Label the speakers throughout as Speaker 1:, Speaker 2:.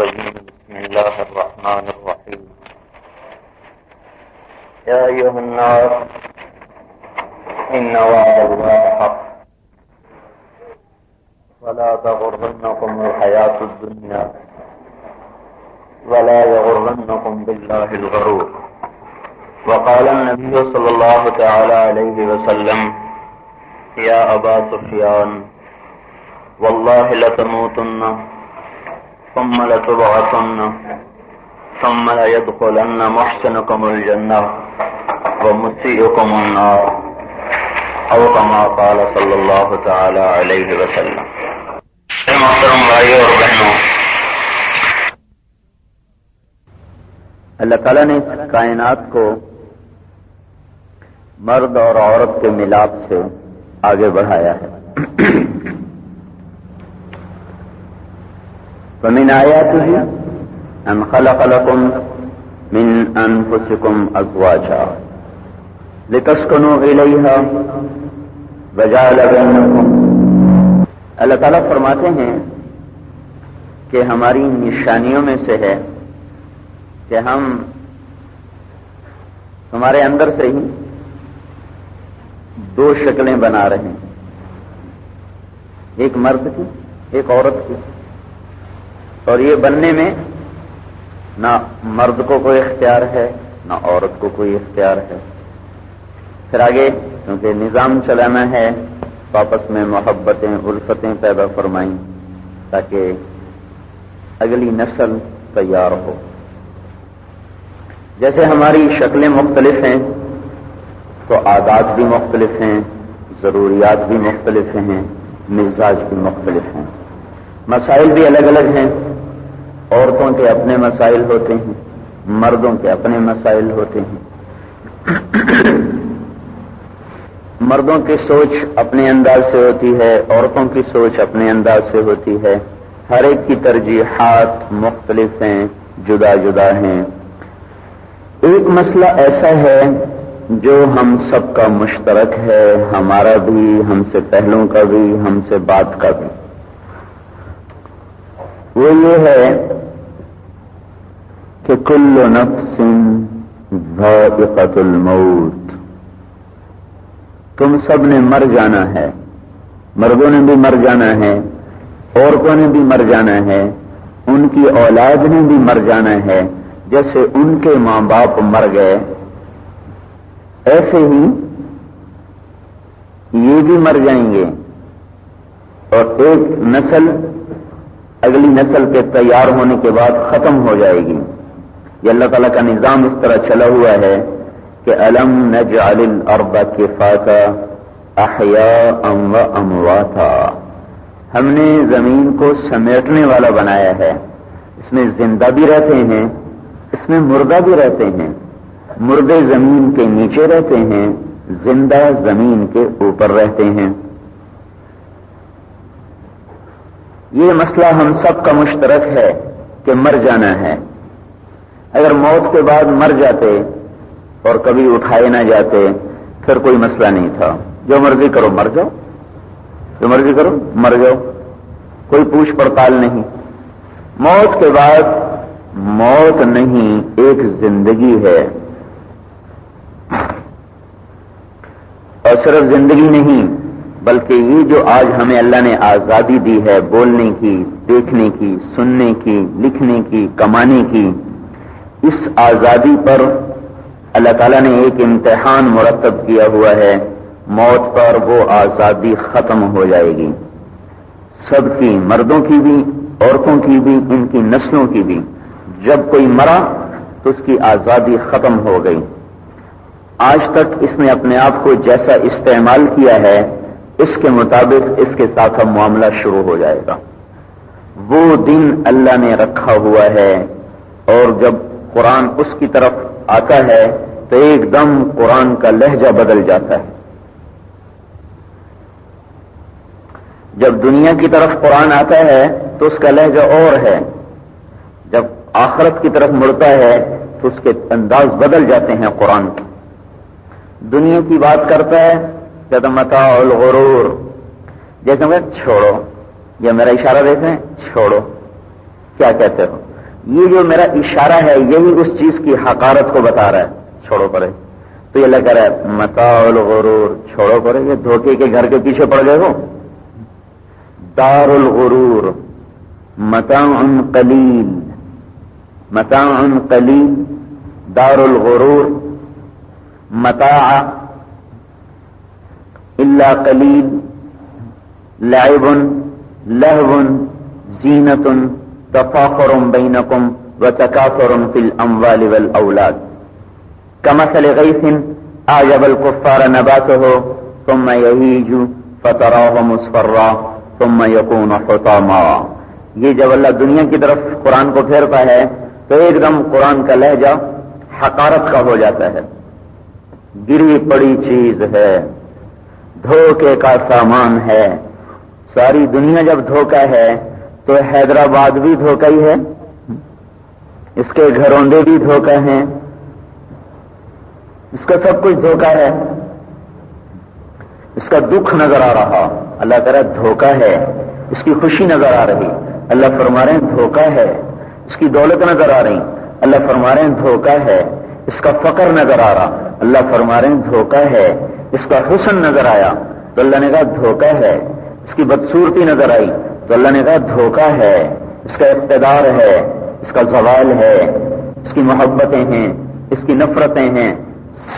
Speaker 1: الرجيم بسم الله الرحمن الرحيم يا أيها الناس إن وعد الله حق ولا تغرنكم الحياة الدنيا ولا يغرنكم بالله الغرور وقال النبي صلى الله تعالى عليه وسلم يا أبا سفيان والله لتموتن ثم لتبعثن ثم ليدخلن محسنكم الجنة ومسيئكم النار او كما قال صلی اللہ تعالی علیہ وسلم۔ محترم بھائیوں اور بہنوں، اللہ تعالیٰ نے اس کائنات کو مرد اور عورت کے ملاپ سے آگے بڑھایا ہے۔ وَمِنْ آيَاتِهِ أَنْ خَلَقَ لَكُمْ مِنْ أَنفُسِكُمْ أَزْوَاجًا لِتَسْكُنُوا إِلَيْهَا وَجَعَلَ بَيْنَكُمْ۔ اللہ تعالیٰ فرماتے ہیں کہ ہماری نشانیوں میں سے ہے کہ ہم ہمارے اندر سے ہی دو شکلیں بنا رہے ہیں، ایک مرد کی ایک عورت کی، اور یہ بننے میں نہ مرد کو کوئی اختیار ہے نہ عورت کو کوئی اختیار ہے۔ پھر آگے کیونکہ نظام چلانا ہے تو آپس میں محبتیں الفتیں پیدا فرمائیں تاکہ اگلی نسل تیار ہو۔ جیسے ہماری شکلیں مختلف ہیں تو عادات بھی مختلف ہیں، ضروریات بھی مختلف ہیں، مزاج بھی مختلف ہیں، مسائل بھی الگ الگ ہیں۔ عورتوں کے اپنے مسائل ہوتے ہیں، مردوں کے اپنے مسائل ہوتے ہیں۔ مردوں کی سوچ اپنے انداز سے ہوتی ہے، عورتوں کی سوچ اپنے انداز سے ہوتی ہے، ہر ایک کی ترجیحات مختلف ہیں، جدا جدا ہیں۔ ایک مسئلہ ایسا ہے جو ہم سب کا مشترک ہے، ہمارا بھی، ہم سے پہلوں کا بھی، ہم سے بعد کا بھی۔ وہ یہ ہے کہ کل نفس ذائقۃ الموت، تم سب نے مر جانا ہے، مردوں نے بھی مر جانا ہے، عورتوں نے بھی مر جانا ہے، ان کی اولاد نے بھی مر جانا ہے۔ جیسے ان کے ماں باپ مر گئے ایسے ہی یہ بھی مر جائیں گے، اور ایک نسل اگلی نسل کے تیار ہونے کے بعد ختم ہو جائے گی۔ یہ اللہ تعالیٰ کا نظام اس طرح چلا ہوا ہے کہ الم نجعل الارض کفاتا احیاء وامواتا، ہم نے زمین کو سمیٹنے والا بنایا ہے، اس میں زندہ بھی رہتے ہیں، اس میں مردہ بھی رہتے ہیں، مردے زمین کے نیچے رہتے ہیں، زندہ زمین کے اوپر رہتے ہیں۔ یہ مسئلہ ہم سب کا مشترک ہے کہ مر جانا ہے۔ اگر موت کے بعد مر جاتے اور کبھی اٹھائے نہ جاتے پھر کوئی مسئلہ نہیں تھا، جو مرضی کرو مر جاؤ، جو مرضی کرو مر جاؤ، کوئی پوچھ پڑتال نہیں۔ موت کے بعد موت نہیں، ایک زندگی ہے، اور صرف زندگی نہیں بلکہ یہ جو آج ہمیں اللہ نے آزادی دی ہے بولنے کی، دیکھنے کی، سننے کی، لکھنے کی، کمانے کی، اس آزادی پر اللہ تعالیٰ نے ایک امتحان مرتب کیا ہوا ہے۔ موت پر وہ آزادی ختم ہو جائے گی، سب کی، مردوں کی بھی، عورتوں کی بھی، ان کی نسلوں کی بھی۔ جب کوئی مرا تو اس کی آزادی ختم ہو گئی۔ آج تک اس نے اپنے آپ کو جیسا استعمال کیا ہے اس کے مطابق اس کے ساتھ اب معاملہ شروع ہو جائے گا۔ وہ دن اللہ نے رکھا ہوا ہے، اور جب قرآن اس کی طرف آتا ہے تو ایک دم قرآن کا لہجہ بدل جاتا ہے۔ جب دنیا کی طرف قرآن آتا ہے تو اس کا لہجہ اور ہے، جب آخرت کی طرف مڑتا ہے تو اس کے انداز بدل جاتے ہیں قرآن کے۔ دنیا کی بات کرتا ہے کہتا متاع الغرور، جیسے میں چھوڑو، یہ میرا اشارہ دیکھ رہے ہیں، چھوڑو، کیا کہتے ہو؟ یہ جو میرا اشارہ ہے یہی اس چیز کی حقارت کو بتا رہا ہے. چھوڑو پرے. تو یہ لگ رہا ہے متاع الغرور، چھوڑو پرے، یہ دھوکے کے گھر کے پیچھے پڑ گئے ہو. دار الغرور متاع قلیل، متاع قلیل، دار الغرور متاع الا قلیل، لعب لهو زینۃ تفاخر بینکم وتکاثر فی الاموال والاولاد کمثل غیث اعجب الکفار نباته ثم یہیج فتراه مصفرا ثم یکون حطاما. یہ جب اللہ دنیا کی طرف قرآن کو پھیرتا ہے تو ایک دم قرآن کا لہجہ حقارت کا ہو جاتا ہے. گری پڑی چیز ہے، دھوکے کا سامان ہے. ساری دنیا جب دھوکا ہے تو حیدرآباد بھی دھوکا ہی ہے، اس کے گھروندے بھی دھوکا ہیں، اس کا سب کچھ دھوکا ہے. اس کا دکھ نظر آ رہا، اللہ تعالیٰ دھوکا ہے. اس کی خوشی نظر آ رہی، اللہ فرما رہے ہیں دھوکا ہے. اس کی دولت نظر آ رہی، اللہ فرما رہے ہیں دھوکا ہے. اس کا فقر نظر آ رہا، اللہ فرما رہے ہیں دھوکا ہے. اس کا حسن نظر آیا تو اللہ نے کہا دھوکا ہے. اس کی بدصورتی نظر آئی تو اللہ نے کہا دھوکا ہے. اس کا اقتدار ہے، اس کا زوال ہے، اس کی محبتیں ہیں، اس کی نفرتیں ہیں،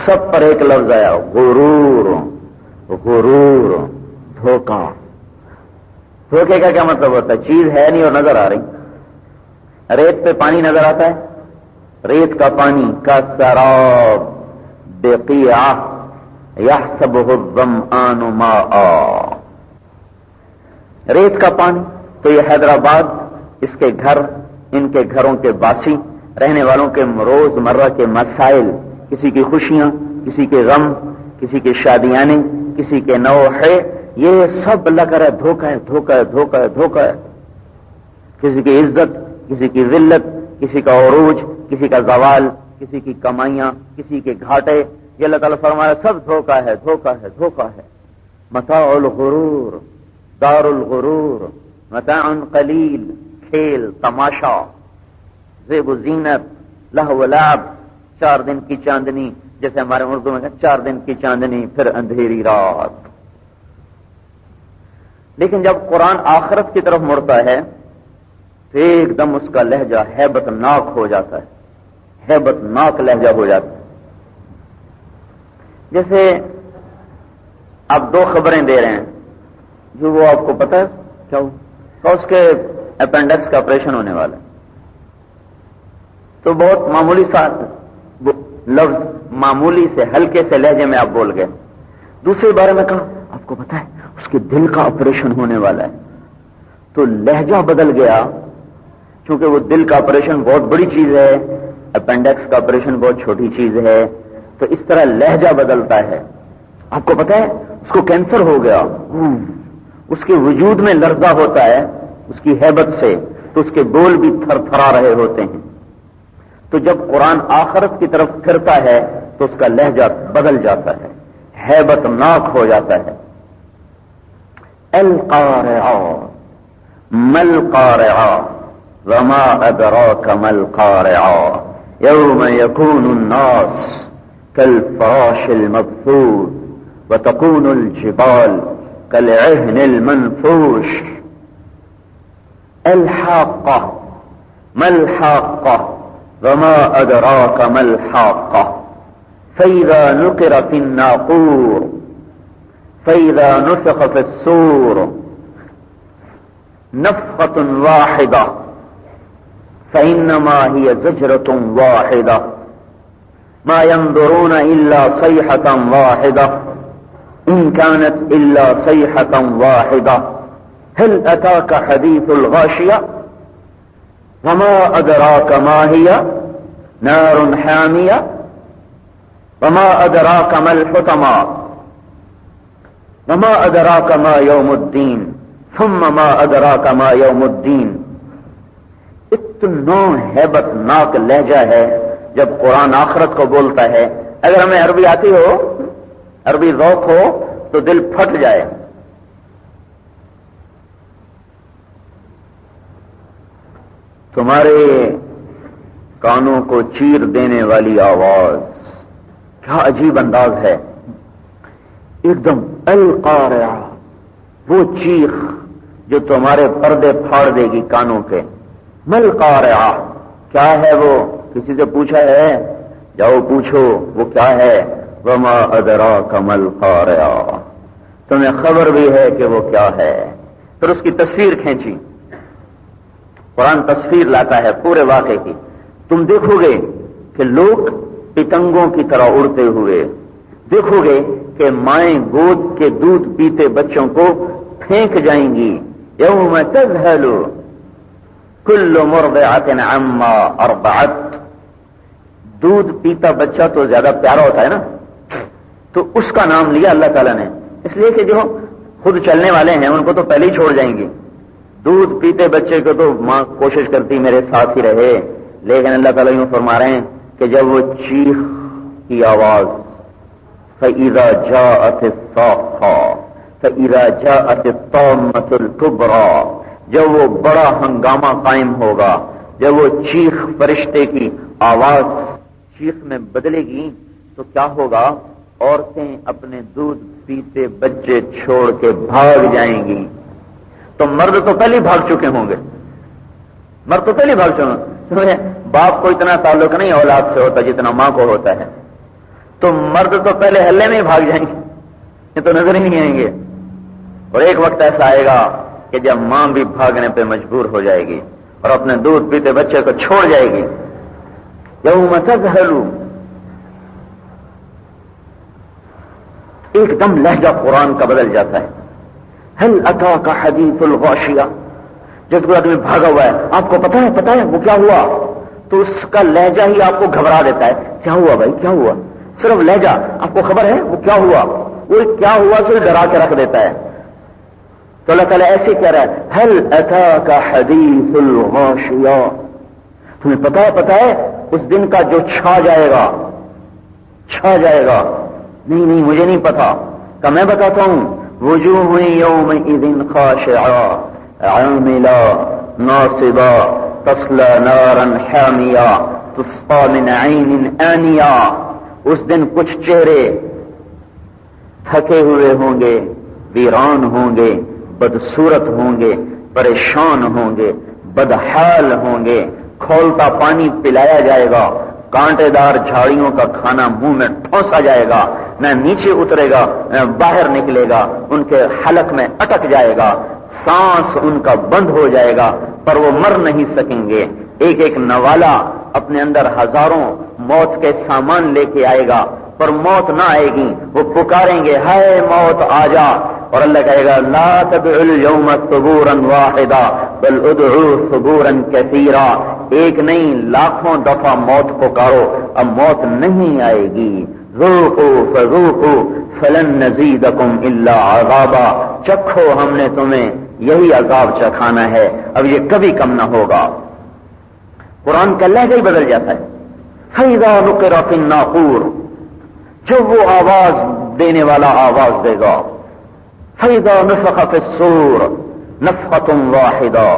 Speaker 1: سب پر ایک لفظ آیا غرور. غرور، دھوکا. دھوکے کا کیا مطلب ہوتا ہے؟ چیز ہے نہیں اور نظر آ رہی. ریت پہ پانی نظر آتا ہے، ریت کا پانی کا سراب بقیعہ یحسبہ الظمآن ماء. ریت کا پانی. تو یہ حیدرآباد، اس کے گھر، ان کے گھروں کے باسی، رہنے والوں کے روز مرہ کے مسائل، کسی کی خوشیاں، کسی کے غم، کسی کی شادیانے، کسی کے نوحے، یہ سب اللہ کا دھوکا ہے، دھوکا ہے، دھوکا ہے، دھوکا ہے. کسی کی عزت، کسی کی ذلت، کسی کا عروج، کسی کا زوال، کسی کی کمائیاں، کسی کے گھاٹے، یہ اللہ تعالیٰ فرما رہا ہے سب دھوکا ہے، دھوکا ہے، دھوکا ہے. متاع الغرور، دار الغرور متاع قلیل، کھیل تماشا، زیب و زینت، لہو و لعب، 4 دن کی چاندنی، جیسے ہمارے اردو میں 4 دن کی چاندنی پھر اندھیری رات. لیکن جب قرآن آخرت کی طرف مڑتا ہے تو ایک دم اس کا لہجہ ہیبت ناک ہو جاتا ہے، ہیبت ناک لہجہ ہو جاتا ہے. جیسے آپ 2 خبریں دے رہے ہیں، جو وہ آپ کو پتا ہے کیا ہو تو اس کے اپینڈکس کا آپریشن ہونے والا ہے. تو بہت معمولی سا لفظ، معمولی سے ہلکے سے لہجے میں آپ بول گئے. دوسرے بارے میں کہا آپ کو پتا ہے اس کے دل کا آپریشن ہونے والا ہے. تو لہجہ بدل گیا، چونکہ وہ دل کا آپریشن بہت بڑی چیز ہے، اپینڈکس کا آپریشن بہت چھوٹی چیز ہے. تو اس طرح لہجہ بدلتا ہے. آپ کو پتا ہے اس کو کینسر ہو گیا، اس کے وجود میں لرزہ ہوتا ہے اس کی ہیبت سے، تو اس کے بول بھی تھر تھرا رہے ہوتے ہیں. تو جب قرآن آخرت کی طرف پھرتا ہے تو اس کا لہجہ بدل جاتا ہے، ہیبت ناک ہو جاتا ہے. القارعہ ما القارعہ وما ادراک ما القارعہ یوم یکون الناس کالفراش المبثوث وتكون الجبال كالعهن المنفوش. الحاقة ما الحاقة وما أدراك ما الحاقة فإذا نقر في الناقور فإذا نفخ في الصور نفخة واحدة فإنما هي زجرة واحدة ما ينظرون إلا صيحة واحدة إن كانت إلا صيحة واحدة هل أتاك حديث الغاشية وما أدراك ما هي نار حامية وما أدراك ما الحطمة وما أدراك ما يوم الدين ثم ما أدراك ما يوم الدين. اتنا ہیبت ناک لہجہ ہے جب قرآن آخرت کو بولتا ہے. اگر ہمیں عربی آتی ہو، عربی ذوق ہو تو دل پھٹ جائے. تمہارے کانوں کو چیر دینے والی آواز، کیا عجیب انداز ہے، ایک دم القارعہ، وہ چیخ جو تمہارے پردے پھاڑ دے گی کانوں کے. مل قارعہ، کیا ہے وہ؟ کسی سے پوچھا ہے؟ جاؤ پوچھو وہ کیا ہے. وما ادراک مل قارعہ، تمہیں خبر بھی ہے کہ وہ کیا ہے. پھر اس کی تصویر کھینچی. قرآن تصویر لاتا ہے پورے واقعے کی. تم دیکھو گے کہ لوگ پتنگوں کی طرح اڑتے ہوئے، دیکھو گے کہ مائیں گود کے دودھ پیتے بچوں کو پھینک جائیں گی. یوم تذہل کل مرضعۃ عما ارضعت. دودھ پیتا بچہ تو زیادہ پیارا ہوتا ہے نا، تو اس کا نام لیا اللہ تعالیٰ نے، اس لیے کہ جو خود چلنے والے ہیں ان کو تو پہلے ہی چھوڑ جائیں گے. دودھ پیتے بچے کو تو ماں کوشش کرتی میرے ساتھ ہی رہے، لیکن اللہ تعالیٰ یوں فرما رہے ہیں کہ جب وہ چیخ کی آواز، فَإِذَا جَاءَتِ الصَّاخَّةُ فَإِذَا جَاءَتِ الطَّامَّةُ الْكُبْرَىٰ، جب وہ بڑا ہنگامہ قائم ہوگا، جب وہ چیخ فرشتے کی آواز چیخ میں بدلے گی تو کیا ہوگا؟ عورتیں اپنے دودھ پیتے بچے چھوڑ کے بھاگ جائیں گی. تو مرد تو پہلے بھاگ چکے ہوں گے، مرد تو پہلے بھاگ چکے ہوں گے. باپ کو اتنا تعلق نہیں اولاد سے ہوتا جتنا ماں کو ہوتا ہے، تو مرد تو پہلے ہلے میں ہی بھاگ جائیں گے، یہ تو نظر ہی نہیں آئیں گے. اور ایک وقت ایسا آئے گا کہ جب ماں بھی بھاگنے پہ مجبور ہو جائے گی اور اپنے دودھ پیتے بچے کو چھوڑ جائے گی. یوم تذہل، ایک دم لہجہ قرآن کا بدل جاتا ہے. هل اتاک حدیث الغاشیہ، جب کوئی آدمی بھاگا ہوا ہے، آپ کو پتا ہے وہ کیا ہوا، تو اس کا لہجہ ہی آپ کو گھبرا دیتا ہے. کیا ہوا بھائی، کیا ہوا؟ صرف لہجہ آپ کو خبر ہے وہ کیا ہوا، وہ کیا ہوا سے ڈرا کے رکھ دیتا ہے. تو اللہ تعالیٰ ایسے کہہ رہا ہے هل اتاک حدیث الغاشیہ، تمہیں پتا ہے اس دن کا جو چھا جائے گا. نہیں مجھے نہیں پتا، کہ میں بتاتا ہوں. وجوہ یومئذ خاشعہ عاملہ ناصبہ تصلی نارا حامیہ تسقی من عین آنیہ. اس دن کچھ چہرے تھکے ہوئے ہوں گے، ویران ہوں گے، بدصورت ہوں گے، پریشان ہوں گے، بدحال ہوں گے. کھولتا پانی پلایا جائے گا، کانٹے دار جھاڑیوں کا کھانا منہ میں ٹھونسا جائے گا، نہ نیچے اترے گا نہ باہر نکلے گا، ان کے حلق میں اٹک جائے گا، سانس ان کا بند ہو جائے گا، پر وہ مر نہیں سکیں گے. ایک ایک نوالا اپنے اندر ہزاروں موت کے سامان لے کے آئے گا، پر موت نہ آئے گی. وہ پکاریں گے ہائے موت آ جا، اور اللہ کہے گا لا تدعوا اليوم ثبورا واحدا بل ادعوا ثبورا كثيرا. ایک نہیں لاکھوں دفعہ موت پکارو، اب موت نہیں آئے گی. ذوقوا فذوقوا فلن نزيدكم الا عذابا، چکھو ہم نے تمہیں یہی عذاب چکھانا ہے، اب یہ کبھی کم نہ ہوگا. قرآن کا لہجہ ہی بدل جاتا ہے. فإذا نقر في الناقور، جو وہ آواز دینے والا آواز دے گا. فإذا نفخ في الصور نفخة واحدة،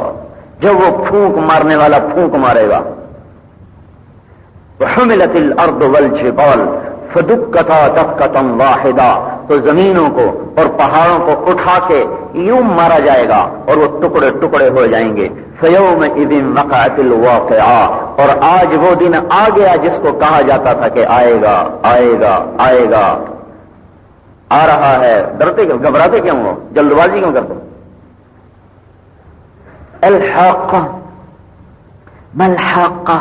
Speaker 1: جب وہ پھونک مارنے والا پھونک مارے گا. وحملت الارض والجبال فدکتا دکتا واحدہ، تو زمینوں کو اور پہاڑوں کو اٹھا کے یوں مارا جائے گا اور وہ ٹکڑے ٹکڑے ہو جائیں گے. فیومئذ وقعت الواقعہ، اور آج وہ دن آ گیا جس کو کہا جاتا تھا کہ آئے گا آئے گا آئے گا. آ رہا ہے، ڈرتے کیوں، گھبراتے کیوں ہو، جلد بازی کیوں کرتے؟ الحاقہ ما الحاقہ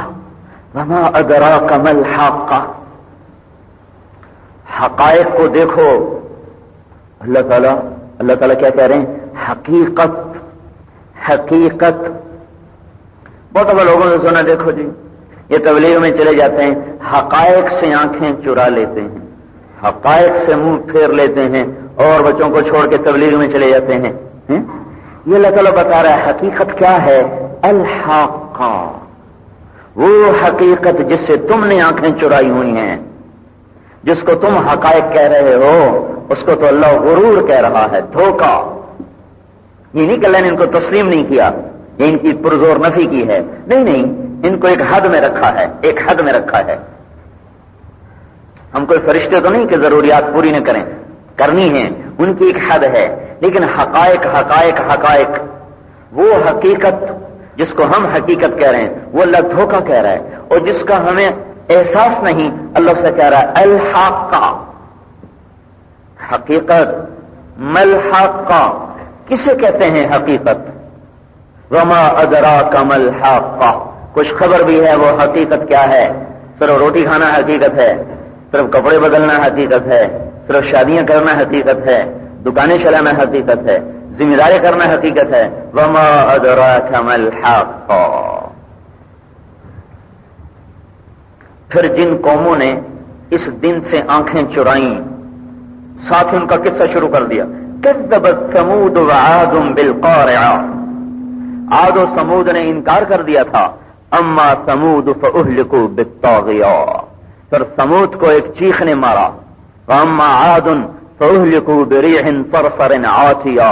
Speaker 1: وما ادراک ما الحاقہ. حقائق کو دیکھو. اللہ تعالیٰ کیا کہہ رہے ہیں؟ حقیقت. بہت اب لوگوں نے سنا دیکھو جی یہ تبلیغ میں چلے جاتے ہیں، حقائق سے آنکھیں چرا لیتے ہیں، حقائق سے منہ پھیر لیتے ہیں اور بچوں کو چھوڑ کے تبلیغ میں چلے جاتے ہیں. یہ اللہ تعالیٰ بتا رہا ہے حقیقت کیا ہے؟ الحاقہ، وہ حقیقت جس سے تم نے آنکھیں چرائی ہوئی ہیں، جس کو تم حقائق کہہ رہے ہو، اس کو تو اللہ غرور کہہ رہا ہے، دھوکہ. یہ نہیں کہ اللہ نے ان کو تسلیم نہیں کیا، یہ ان کی پرزور نفی کی ہے، نہیں، ان کو ایک حد میں رکھا ہے، ایک حد میں رکھا ہے۔ ہم کوئی فرشتے تو نہیں کہ ضروریات پوری نہ کریں، کرنی ہے، ان کی ایک حد ہے، لیکن حقائق وہ حقیقت جس کو ہم حقیقت کہہ رہے ہیں وہ اللہ دھوکہ کہہ رہا ہے، اور جس کا ہمیں احساس نہیں اللہ سے کہہ رہا ہے الحاقہ، حقیقت ملحقہ۔ کسے کہتے ہیں حقیقت؟ وما ادراک ملحقہ، کچھ خبر بھی ہے وہ حقیقت کیا ہے؟ صرف روٹی کھانا حقیقت ہے، صرف کپڑے بدلنا حقیقت ہے، صرف شادیاں کرنا حقیقت ہے، دکانیں چلانا حقیقت ہے، ذمہ داری کرنا حقیقت ہے۔ وما ادراک ملحقہ۔ پھر جن قوموں نے اس دن سے آنکھیں چرائیں، ساتھ ہی ان کا قصہ شروع کر دیا۔ کذبت ثمود وعاد بالقارعہ، عاد و سمود نے انکار کر دیا تھا۔ اما ثمود فاہلکوا بالطاغیہ، پھر سمود کو ایک چیخ نے مارا۔ واما عاد فاہلکوا بریح صرصر عاتیہ،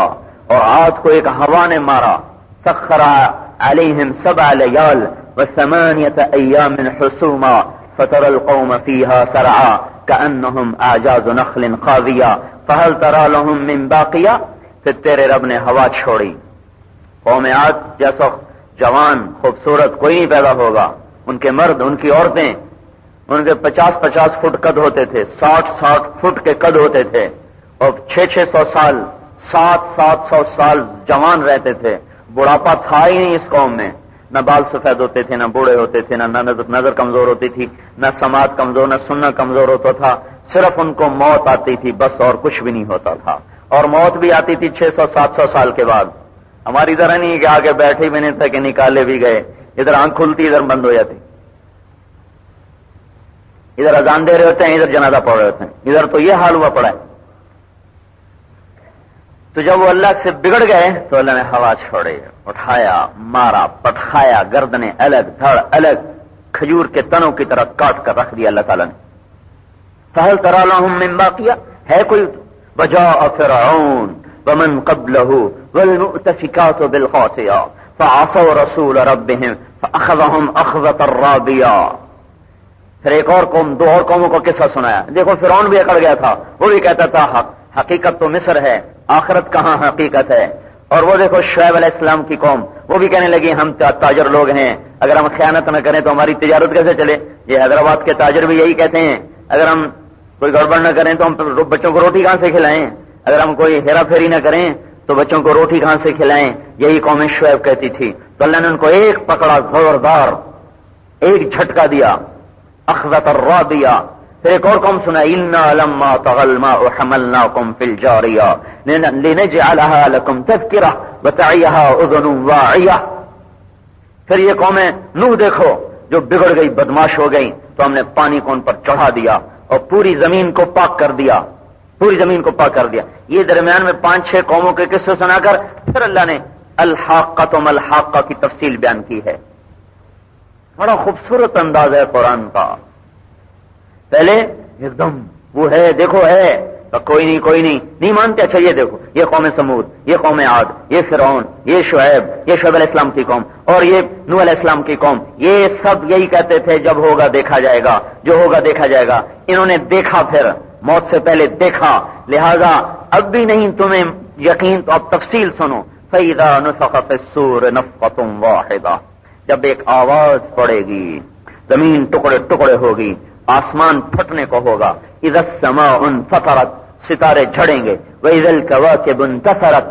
Speaker 1: اور عاد کو ایک ہوا نے مارا۔ سخر علیہم 7 لیال و8 ایام حسوما فترى القوم فيها سرعا كأنهم اعجاز نخل خاویہ فهل ترى لهم من باقیہ۔ پھر تیرے رب نے ہوا چھوڑی، قوم عاد جیسا جوان خوبصورت کوئی نہیں پیدا ہوگا، ان کے مرد، ان کی عورتیں، ان کے 50 فٹ قد ہوتے تھے، 60 فٹ کے قد ہوتے تھے، اور 600 سال 700 سال جوان رہتے تھے۔ بڑھاپا تھا ہی نہیں اس قوم میں، نہ بال سفید ہوتے تھے، نہ بوڑھے ہوتے تھے، نہ نظر کمزور ہوتی تھی، نہ سماعت کمزور، نہ سننا کمزور ہوتا تھا، صرف ان کو موت آتی تھی بس، اور کچھ بھی نہیں ہوتا تھا، اور موت بھی آتی تھی 600-700 سال کے بعد۔ ہماری طرح نہیں کہ آگے بیٹھے بھی نہیں تھے کہ نکالے بھی گئے، ادھر آنکھ کھلتی ادھر بند ہو جاتی، ادھر اذان دے رہے ہوتے ہیں ادھر جنازہ پڑھ رہے ہوتے ہیں، ادھر تو یہ حال ہوا پڑا ہے۔ تو جب وہ اللہ سے بگڑ گئے تو اللہ نے ہوا چھوڑے، اٹھایا، مارا، پٹخایا، گردنیں الگ، دھڑ الگ، کھجور کے تنوں کی طرح کاٹ کر رکھ دیا اللہ تعالیٰ نے۔ فہل تری لہم من باقیہ، ہے کوئی؟ وجاء فرعون ومن قبلہ والمؤتفکات بالخاطئہ فعصوا رسول ربهم فاخذهم اخذۃ رابیہ۔ پھر ایک اور قوم، 2 اور قوموں کو قصہ سنایا۔ دیکھو فرعون بھی اکڑ گیا تھا، وہ بھی کہتا تھا حقیقت تو مصر ہے، آخرت کہاں حقیقت ہے۔ اور وہ دیکھو شعیب علیہ السلام کی قوم، وہ بھی کہنے لگی ہم تاجر لوگ ہیں، اگر ہم خیانت نہ کریں تو ہماری تجارت کیسے چلے؟ یہ حیدرآباد کے تاجر بھی یہی کہتے ہیں، اگر ہم کوئی گڑبڑ نہ کریں تو ہم بچوں کو روٹی کہاں سے کھلائیں، اگر ہم کوئی ہیرا پھیری نہ کریں تو بچوں کو روٹی کہاں سے کھلائیں، یہی قوم شعیب کہتی تھی۔ تو اللہ نے ان کو ایک پکڑا زوردار، ایک جھٹکا دیا، اخذۃ الرابیہ۔ پھر ایک اور قوم سنا، انا لما طغى الماء حملناكم في الجارية لنجعلها لكم تذكرة وتعيها اذن واعية۔ پھر یہ قومیں نوح دیکھو جو بگڑ گئی، بدماش ہو گئی، تو ہم نے پانی کو ان پر چڑھا دیا اور پوری زمین کو پاک کر دیا، پوری زمین کو پاک کر دیا۔ یہ درمیان میں 5-6 قوموں کے قصے سنا کر پھر اللہ نے الحاقۃ و ملحقہ کی تفصیل بیان کی ہے۔ بڑا خوبصورت انداز ہے قرآن کا۔ پہلے ایک دم وہ ہے، دیکھو ہے، تو کوئی نہیں مانتے۔ اچھا یہ دیکھو، یہ قوم سمود، یہ قوم عاد، یہ فرعون، یہ شعیب علیہ السلام کی قوم، اور یہ نوح علیہ السلام کی قوم، یہ سب یہی کہتے تھے جب ہوگا دیکھا جائے گا، جو ہوگا دیکھا جائے گا۔ انہوں نے دیکھا، پھر موت سے پہلے دیکھا، لہذا اب بھی نہیں تمہیں یقین تو اب تفصیل سنو۔ فَإِذَا نُفِخَ فِي الصُّورِ نَفْخَةٌ وَاحِدَةٌ، جب ایک آواز پڑے گی، زمین ٹکڑے ٹکڑے ہوگی، آسمان پھٹنے کو ہوگا۔ اذا السماء انفطرت، ستارے جھڑیں گے۔ واذا الكواكب انتثرت،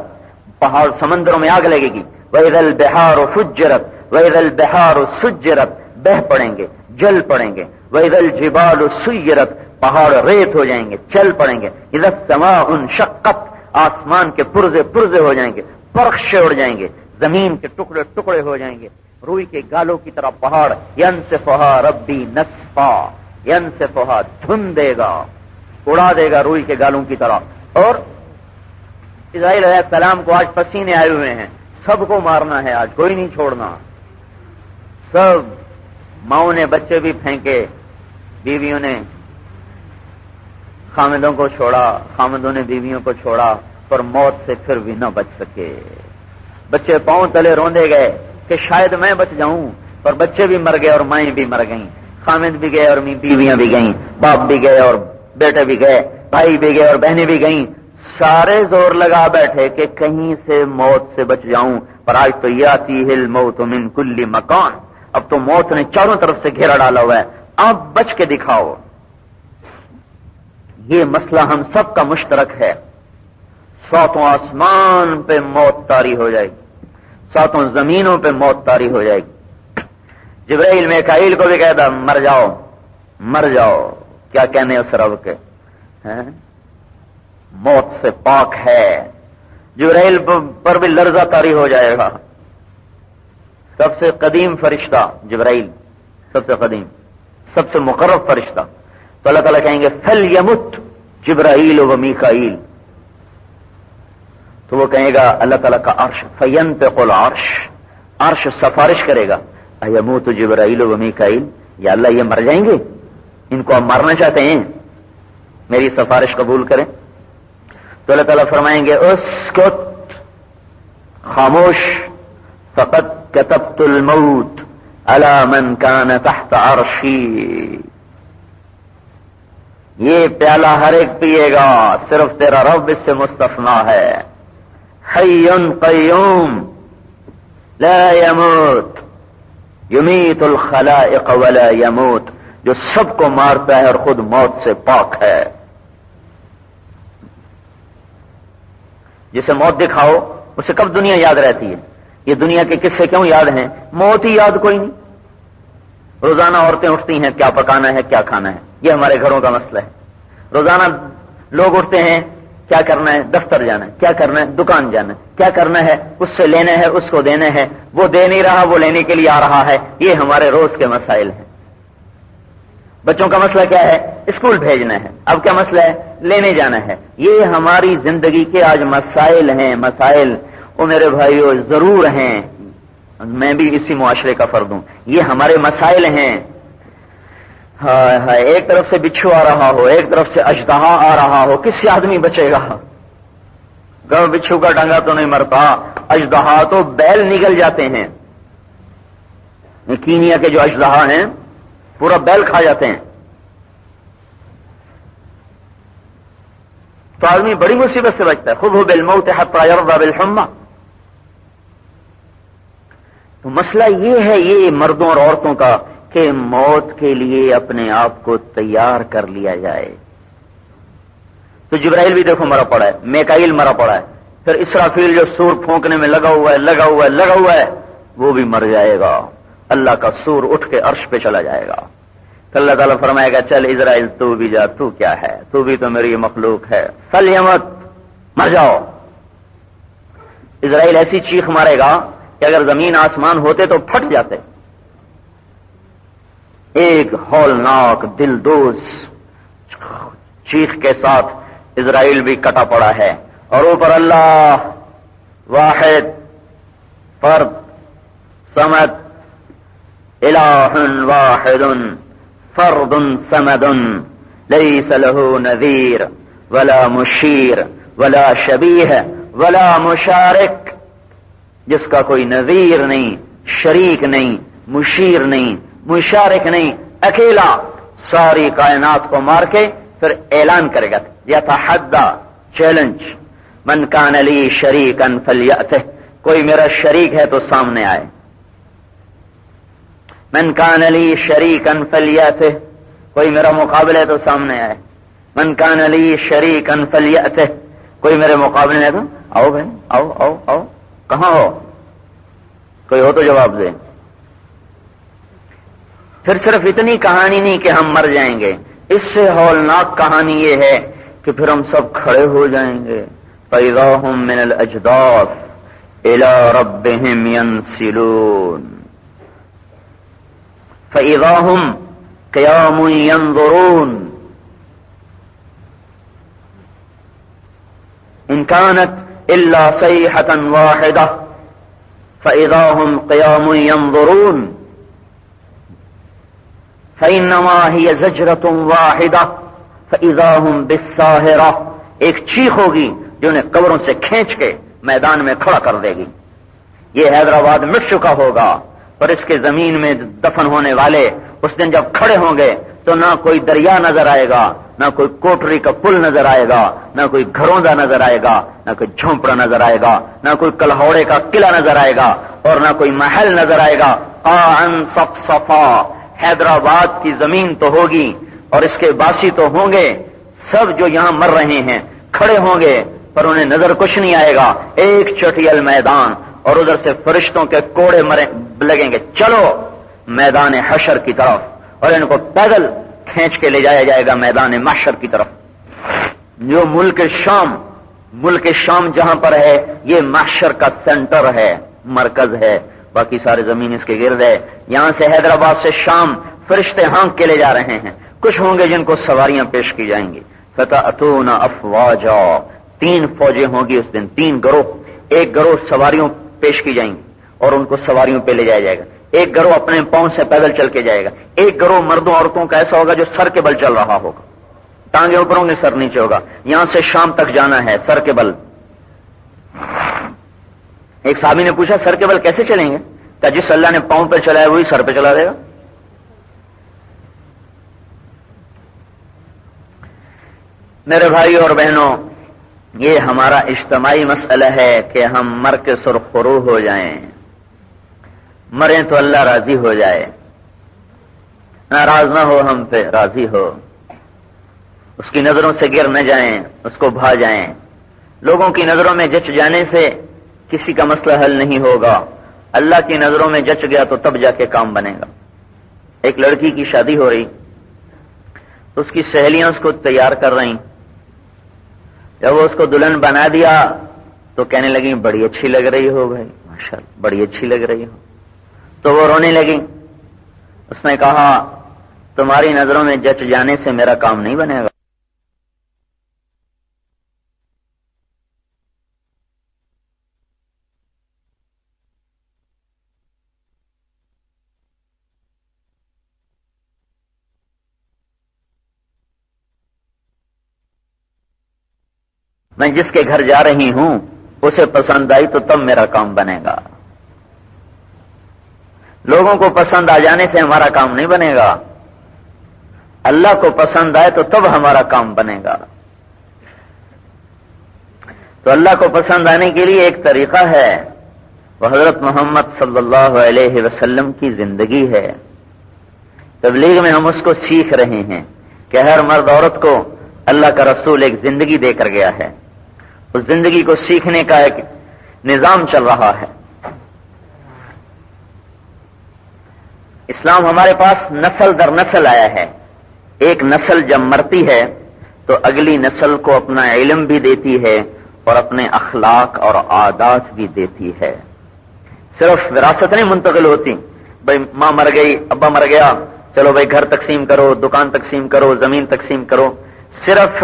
Speaker 1: پہاڑ سمندروں میں آگ لگے گی۔ واذا البحار فجرت، واذا البحار سجرت، بہہ پڑیں گے، جل پڑیں گے۔ واذا الجبال سيرت، پہاڑ ریت ہو جائیں گے، چل پڑیں گے۔ اذا السماء انشقت، آسمان کے پرزے ہو جائیں گے، پرخشے اڑ جائیں گے، زمین کے ٹکڑے ٹکڑے ہو جائیں گے، روئی کے گالوں کی طرح پہاڑ۔ ينسفها ربي نسفا، ينسفها دھن دے گا، اڑا دے گا روئی کے گالوں کی طرح۔ اور اسرائیل علیہ السلام کو آج پسینے آئے ہوئے ہیں، سب کو مارنا ہے آج، کوئی نہیں چھوڑنا۔ سب ماؤں نے بچے بھی پھینکے، بیویوں نے خامدوں کو چھوڑا، خامدوں نے بیویوں کو چھوڑا، پر موت سے پھر بھی نہ بچ سکے۔ بچے پاؤں تلے روندے گئے کہ شاید میں بچ جاؤں، اور بچے بھی مر گئے اور مائیں بھی مر گئیں، خامد بھی گئے اور بیویاں بھی گئیں، باپ بھی گئے اور بیٹے بھی گئے، بھائی بھی گئے اور بہنیں بھی گئیں، سارے زور لگا بیٹھے کہ کہیں سے موت سے بچ جاؤں، پر آج تو یاتیہ الموت من کل مکان، اب تو موت نے چاروں طرف سے گھیرا ڈالا ہوا ہے، آپ بچ کے دکھاؤ۔ یہ مسئلہ ہم سب کا مشترک ہے۔ ساتوں آسمان پہ موت طاری ہو جائے گی، ساتوں زمینوں پہ موت طاری ہو جائے گی۔ جبرائیل میکائیل کو بھی کہتا مر جاؤ مر جاؤ، کیا کہنے اس رب کے، موت سے پاک ہے۔ جبرائیل پر بھی لرزہ طاری ہو جائے گا۔ سب سے قدیم فرشتہ جبرائیل، سب سے قدیم، سب سے مقرب فرشتہ، تو اللہ تعالیٰ کہیں گے فَلْيَمُتْ جبرائیل و میکائیل، تو وہ کہے گا اللہ تعالیٰ کا عرش، فَيَنْتِقُ الْعَرْشِ، عرش سفارش کرے گا، اَيَمُوتُ جبرائیل و میکائیل، یا اللہ یہ مر جائیں گے، ان کو آپ مارنا چاہتے ہیں، میری سفارش قبول کریں؟ تو اللہ تعالیٰ فرمائیں گے اسکت، خاموش، فقد كتبت الموت على من كان تحت عرشی، یہ پیالہ ہر ایک پیے گا، صرف تیرا رب اس سے مستثنی ہے۔ حی قیوم لا يموت یمیت الخلائق ولا يموت، جو سب کو مارتا ہے اور خود موت سے پاک ہے۔ جسے موت دکھاؤ اسے کب دنیا یاد رہتی ہے؟ یہ دنیا کے قصے کیوں یاد ہیں؟ موت ہی یاد کوئی نہیں۔ روزانہ عورتیں اٹھتی ہیں کیا پکانا ہے کیا کھانا ہے، یہ ہمارے گھروں کا مسئلہ ہے۔ روزانہ لوگ اٹھتے ہیں کیا کرنا ہے، دفتر جانا ہے، کیا کرنا ہے، دکان جانا ہے، کیا کرنا ہے، اس سے لینا ہے، اس کو دینا ہے، وہ دے نہیں رہا وہ لینے کے لیے آ رہا ہے، یہ ہمارے روز کے مسائل ہیں۔ بچوں کا مسئلہ کیا ہے؟ اسکول بھیجنا ہے، اب کیا مسئلہ ہے؟ لینے جانا ہے۔ یہ ہماری زندگی کے آج مسائل ہیں، مسائل، وہ میرے بھائیو ضرور ہیں، میں بھی اسی معاشرے کا فرد ہوں، یہ ہمارے مسائل ہیں۔ ایک طرف سے بچھو آ رہا ہو، ایک طرف سے اژدہا آ رہا ہو، کس سے آدمی بچے گا؟ بچھو کا ڈنگا تو نہیں مرتا، اژدہا تو بیل نگل جاتے ہیں، کینیا کے جو اژدہا ہیں پورا بیل کھا جاتے ہیں، تو آدمی بڑی مصیبت سے بچتا ہے۔ خذہ بالموت حتی یرضی بالحمى۔ تو مسئلہ یہ ہے، یہ مردوں اور عورتوں کا، کہ موت کے لیے اپنے آپ کو تیار کر لیا جائے۔ تو جبرائیل بھی دیکھو مرا پڑا ہے، میکائیل مرا پڑا ہے، پھر اسرافیل جو سور پھونکنے میں لگا ہوا ہے وہ بھی مر جائے گا، اللہ کا سور اٹھ کے عرش پہ چلا جائے گا۔ تو اللہ تعالیٰ فرمائے گا چل اسرائیل تو بھی جا، تو کیا ہے، تو بھی تو میری مخلوق ہے، فلیمت، مر جاؤ۔ اسرائیل ایسی چیخ مارے گا کہ اگر زمین آسمان ہوتے تو پھٹ جاتے۔ ایک ہولناک دلدوز چیخ کے ساتھ اسرائیل بھی کٹا پڑا ہے، اور اوپر اللہ واحد فرد صمد الہ واحد فرد صمد لیس له نذیر ولا مشیر ولا شبیہ ولا مشارک، جس کا کوئی نذیر نہیں، شریک نہیں، مشیر نہیں، مشارک نہیں، اکیلا ساری کائنات کو مار کے پھر اعلان کرے گا، یتحدی، چیلنج، من کان لی شریکا فلیأتہ، کوئی میرا شریک ہے تو سامنے آئے، من کان لی شریکا فلیأتہ، کوئی میرا مقابل ہے تو سامنے آئے، من کان لی شریکا فلیأتہ، کوئی میرے مقابل ہے تو آؤ بھائی، آؤ آؤ آؤ، کہاں ہو، کوئی ہو تو جواب دے۔ پھر صرف اتنی کہانی نہیں کہ ہم مر جائیں گے، اس سے ہولناک کہانی یہ ہے کہ پھر ہم سب کھڑے ہو جائیں گے، فَإِذَا هُم مِّنَ الْأَجْدَاثِ إِلَىٰ رَبِّهِمْ يَنْسِلُونَ، فَإِذَا هُمْ قِيَامٌ يَنظُرُونَ إِنْ كَانَتْ إِلَّا صَيْحَةً وَاحِدَةً فَإِذَا هُمْ قِيَامٌ يَنظُرُونَ فَإِنَّمَا هِيَ زَجْرَةٌ وَاحِدَةٌ فَإِذَا هُمْ بِالسَّاهِرَةِ، ایک چیخ ہوگی جو انہیں قبروں سے کھینچ کے میدان میں کھڑا کر دے گی۔ یہ حیدرآباد مٹ چکا ہوگا، پر اس کے زمین میں دفن ہونے والے اس دن جب کھڑے ہوں گے تو نہ کوئی دریا نظر آئے گا، نہ کوئی کوٹری کا پل نظر آئے گا، نہ کوئی گھروندا نظر آئے گا، نہ کوئی جھونپڑا نظر آئے گا، نہ کوئی کلہوڑے کا قلعہ نظر آئے گا، اور نہ کوئی محل نظر آئے گا۔ قاعاً صفصفا، حیدرآباد کی زمین تو ہوگی اور اس کے باسی تو ہوں گے، سب جو یہاں مر رہے ہیں کھڑے ہوں گے، پر انہیں نظر کچھ نہیں آئے گا، ایک چٹیل میدان، اور ادھر سے فرشتوں کے کوڑے لگیں گے، چلو میدان حشر کی طرف، اور ان کو پیدل کھینچ کے لے جایا جائے گا میدان محشر کی طرف۔ جو ملک شام جہاں پر ہے، یہ محشر کا سینٹر ہے، مرکز ہے، باقی سارے زمین اس کے گرد ہے۔ یہاں سے حیدرآباد سے شام فرشتے ہانک کے لے جا رہے ہیں، کچھ ہوں گے جن کو سواریاں پیش کی جائیں گی۔ فتأتون افواجا، 3 فوجیں ہوں گی اس دن، 3 گروہ، ایک گروہ سواریوں پیش کی جائیں گی اور ان کو سواریوں پہ لے جایا جائے گا، ایک گروہ اپنے پاؤں سے پیدل چل کے جائے گا، ایک گروہ مردوں عورتوں کا ایسا ہوگا جو سر کے بل چل رہا ہوگا، ٹانگیں اوپر ہوں گے سر نیچے ہوگا، یہاں سے شام تک جانا ہے سر کے بل۔ ایک صحابی نے پوچھا سر کے بل کیسے چلیں گے؟ کہ جس اللہ نے پاؤں پہ چلایا وہی سر پہ چلا دے گا۔ میرے بھائی اور بہنوں، یہ ہمارا اجتماعی مسئلہ ہے کہ ہم مر کے سرخرو ہو جائیں، مریں تو اللہ راضی ہو جائے، ناراض نہ ہو ہم پہ، راضی ہو، اس کی نظروں سے گر نہ جائیں، اس کو بھا جائیں۔ لوگوں کی نظروں میں جچ جانے سے کسی کا مسئلہ حل نہیں ہوگا، اللہ کی نظروں میں جچ گیا تو تب جا کے کام بنے گا۔ ایک لڑکی کی شادی ہو رہی تو اس کی سہیلیاں اس کو تیار کر رہی، جب وہ اس کو دلہن بنا دیا تو کہنے لگی بڑی اچھی لگ رہی ہو بھائی، ماشاءاللہ بڑی اچھی لگ رہی ہو، تو وہ رونے لگی۔ اس نے کہا تمہاری نظروں میں جچ جانے سے میرا کام نہیں بنے گا۔ میں جس کے گھر جا رہی ہوں اسے پسند آئی تو تب میرا کام بنے گا، لوگوں کو پسند آ جانے سے ہمارا کام نہیں بنے گا، اللہ کو پسند آئے تو تب ہمارا کام بنے گا۔ تو اللہ کو پسند آنے کے لیے ایک طریقہ ہے، وہ حضرت محمد صلی اللہ علیہ وسلم کی زندگی ہے۔ تبلیغ میں ہم اس کو سیکھ رہے ہیں کہ ہر مرد عورت کو اللہ کا رسول ایک زندگی دے کر گیا ہے، اس زندگی کو سیکھنے کا ایک نظام چل رہا ہے۔ اسلام ہمارے پاس نسل در نسل آیا ہے، ایک نسل جب مرتی ہے تو اگلی نسل کو اپنا علم بھی دیتی ہے اور اپنے اخلاق اور عادات بھی دیتی ہے۔ صرف وراثت نہیں منتقل ہوتی، بھائی ماں مر گئی، ابا مر گیا، چلو بھائی گھر تقسیم کرو، دکان تقسیم کرو، زمین تقسیم کرو، صرف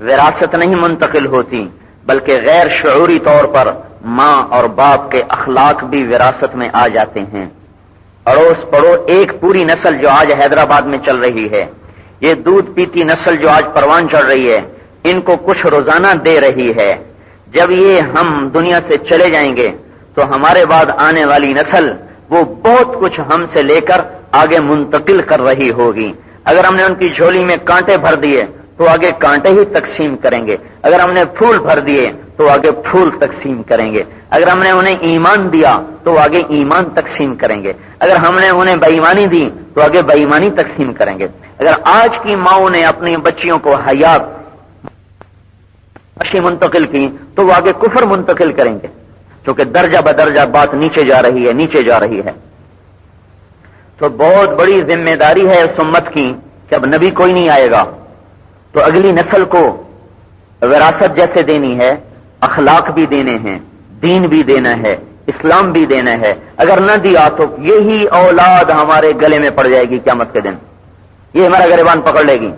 Speaker 1: وراثت نہیں منتقل ہوتی، بلکہ غیر شعوری طور پر ماں اور باپ کے اخلاق بھی وراثت میں آ جاتے ہیں۔ اڑوس پڑوس ایک پوری نسل جو آج حیدرآباد میں چل رہی ہے، یہ دودھ پیتی نسل جو آج پروان چڑھ رہی ہے، ان کو کچھ روزانہ دے رہی ہے۔ جب یہ ہم دنیا سے چلے جائیں گے تو ہمارے بعد آنے والی نسل وہ بہت کچھ ہم سے لے کر آگے منتقل کر رہی ہوگی۔ اگر ہم نے ان کی جھولی میں کانٹے بھر دیے تو آگے کانٹے ہی تقسیم کریں گے، اگر ہم نے پھول بھر دیے تو آگے پھول تقسیم کریں گے، اگر ہم نے انہیں ایمان دیا تو آگے ایمان تقسیم کریں گے، اگر ہم نے انہیں بے ایمانی دی تو آگے بے ایمانی تقسیم کریں گے۔ اگر آج کی ماؤں نے اپنی بچیوں کو حیات منتقل کی تو وہ آگے کفر منتقل کریں گے، کیونکہ درجہ بدرجہ بات نیچے جا رہی ہے، نیچے جا رہی ہے۔ تو بہت بڑی ذمہ داری ہے اس امت کی کہ اب نبی کوئی نہیں آئے گا تو اگلی نسل کو وراثت جیسے دینی ہے، اخلاق بھی دینے ہیں، دین بھی دینا ہے، اسلام بھی دینا ہے۔ اگر نہ دیا تو یہی اولاد ہمارے گلے میں پڑ جائے گی قیامت کے دن، یہ ہمارا گریبان پکڑ لے گی۔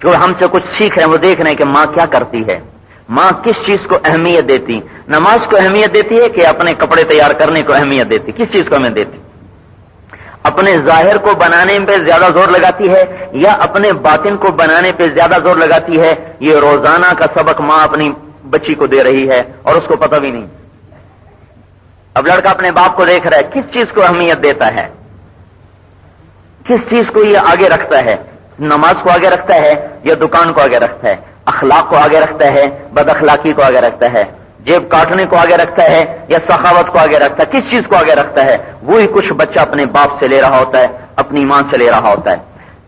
Speaker 1: جو ہم سے کچھ سیکھ رہے ہیں وہ دیکھ رہے ہیں کہ ماں کیا کرتی ہے، ماں کس چیز کو اہمیت دیتی، نماز کو اہمیت دیتی ہے کہ اپنے کپڑے تیار کرنے کو اہمیت دیتی، کس چیز کو اہمیت دیتی؟ اپنے ظاہر کو بنانے پہ زیادہ زور لگاتی ہے یا اپنے باطن کو بنانے پہ زیادہ زور لگاتی ہے؟ یہ روزانہ کا سبق ماں اپنی بچی کو دے رہی ہے اور اس کو پتہ بھی نہیں، اب لڑکا اپنے باپ کو دیکھ رہا ہے، کس چیز کو اہمیت دیتا ہے، کس چیز کو یہ آگے رکھتا ہے، نماز کو آگے رکھتا ہے یا دکان کو آگے رکھتا ہے، اخلاق کو آگے رکھتا ہے بد اخلاقی کو آگے رکھتا ہے، جیب کاٹنے کو آگے رکھتا ہے یا سخاوت کو آگے رکھتا ہے، کس چیز کو آگے رکھتا ہے؟ وہی کچھ بچہ اپنے باپ سے لے رہا ہوتا ہے، اپنی ماں سے لے رہا ہوتا ہے۔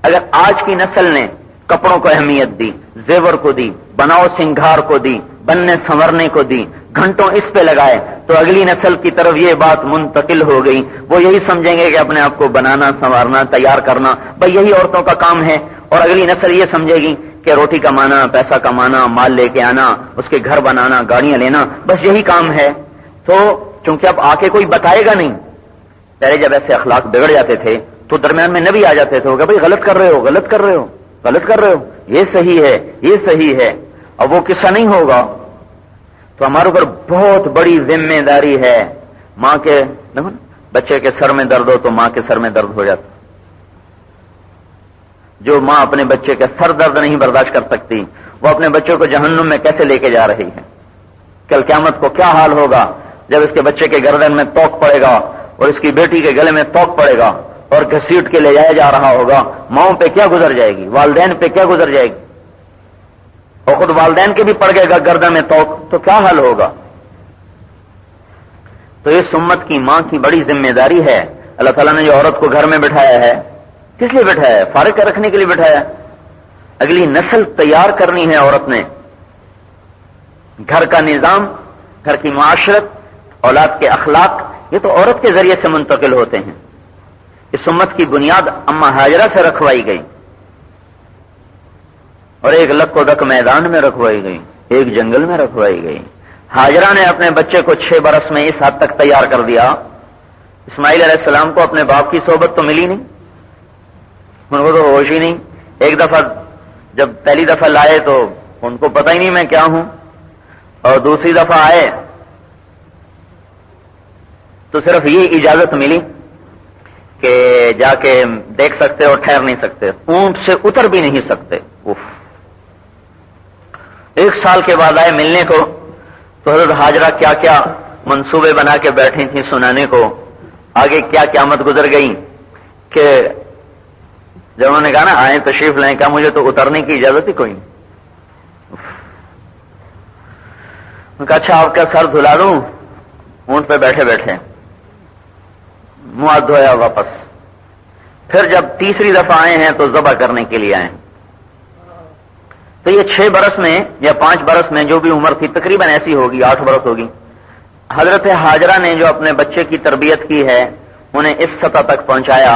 Speaker 1: اگر آج کی نسل نے کپڑوں کو اہمیت دی، زیور کو دی، بناؤ سنگھار کو دی، بننے سنورنے کو دی، گھنٹوں اس پہ لگائے، تو اگلی نسل کی طرف یہ بات منتقل ہو گئی، وہ یہی سمجھیں گے کہ اپنے آپ کو بنانا سنوارنا تیار کرنا بھائی یہی عورتوں کا کام ہے، اور اگلی نسل یہ سمجھے گی کہ روٹی کمانا، پیسہ کمانا، مال لے کے آنا، اس کے گھر بنانا، گاڑیاں لینا، بس یہی کام ہے۔ تو چونکہ اب آ کے کوئی بتائے گا نہیں، پہلے جب ایسے اخلاق بگڑ جاتے تھے تو درمیان میں نبی آ جاتے تھے، کہ بھائی غلط کر رہے ہو، غلط کر رہے ہو، غلط کر رہے ہو، یہ صحیح ہے، یہ صحیح ہے۔ اب وہ قصہ نہیں ہوگا تو ہمارے اوپر بہت بڑی ذمہ داری ہے۔ ماں کے بچے کے سر میں درد ہو تو ماں کے سر میں درد ہو جاتا، جو ماں اپنے بچے کا سر درد نہیں برداشت کر سکتی، وہ اپنے بچوں کو جہنم میں کیسے لے کے جا رہی ہے؟ کل قیامت کو کیا حال ہوگا جب اس کے بچے کے گردن میں توق پڑے گا اور اس کی بیٹی کے گلے میں توق پڑے گا اور گھسیٹ کے لے جایا جا رہا ہوگا، ماؤں پہ کیا گزر جائے گی، والدین پہ کیا گزر جائے گی، اور خود والدین کے بھی پڑ گئے گا گردن میں توق، تو کیا حال ہوگا؟ تو اس امت کی ماں کی بڑی ذمہ داری ہے۔ اللہ تعالیٰ نے جو عورت کو گھر میں بٹھایا ہے، کس لیے بٹھایا ہے؟ فارغ کر رکھنے کے لیے بٹھایا۔ اگلی نسل تیار کرنی ہے عورت نے۔ گھر کا نظام، گھر کی معاشرت، اولاد کے اخلاق، یہ تو عورت کے ذریعے سے منتقل ہوتے ہیں۔ اس امت کی بنیاد اماں ہاجرہ سے رکھوائی گئی، اور ایک لک و ڈک میدان میں رکھوائی گئی، ایک جنگل میں رکھوائی گئی۔ ہاجرہ نے اپنے بچے کو 6 برس میں اس حد تک تیار کر دیا۔ اسماعیل علیہ السلام کو اپنے باپ کی صحبت تو ملی نہیں، ان کو تو ہوش ہی نہیں۔ ایک دفعہ جب پہلی دفعہ لائے تو ان کو پتہ ہی نہیں میں کیا ہوں، اور دوسری دفعہ آئے تو صرف یہ اجازت ملی کہ جا کے دیکھ سکتے اور ٹھہر نہیں سکتے، اونٹ سے اتر بھی نہیں سکتے۔ 1 سال کے بعد آئے ملنے کو، تو حضرت ہاجرہ کیا کیا منصوبے بنا کے بیٹھی تھیں سنانے کو، آگے کیا قیامت گزر گئی کہ جب انہوں نے کہا نا آئیں تشریف لائیں، کہا مجھے تو اترنے کی اجازت ہی کوئی نہیں۔ کہا اچھا آپ کا سر دھلا دوں؟ اونٹ پہ بیٹھے بیٹھے منہ ہاتھ دھویا واپس۔ پھر جب تیسری دفعہ آئے ہیں تو ذبح کرنے کے لیے آئے۔ تو یہ 6 برس میں یا 5 برس میں جو بھی عمر تھی تقریباً ایسی ہوگی، 8 برس ہوگی، حضرت ہاجرہ نے جو اپنے بچے کی تربیت کی ہے انہیں اس سطح تک پہنچایا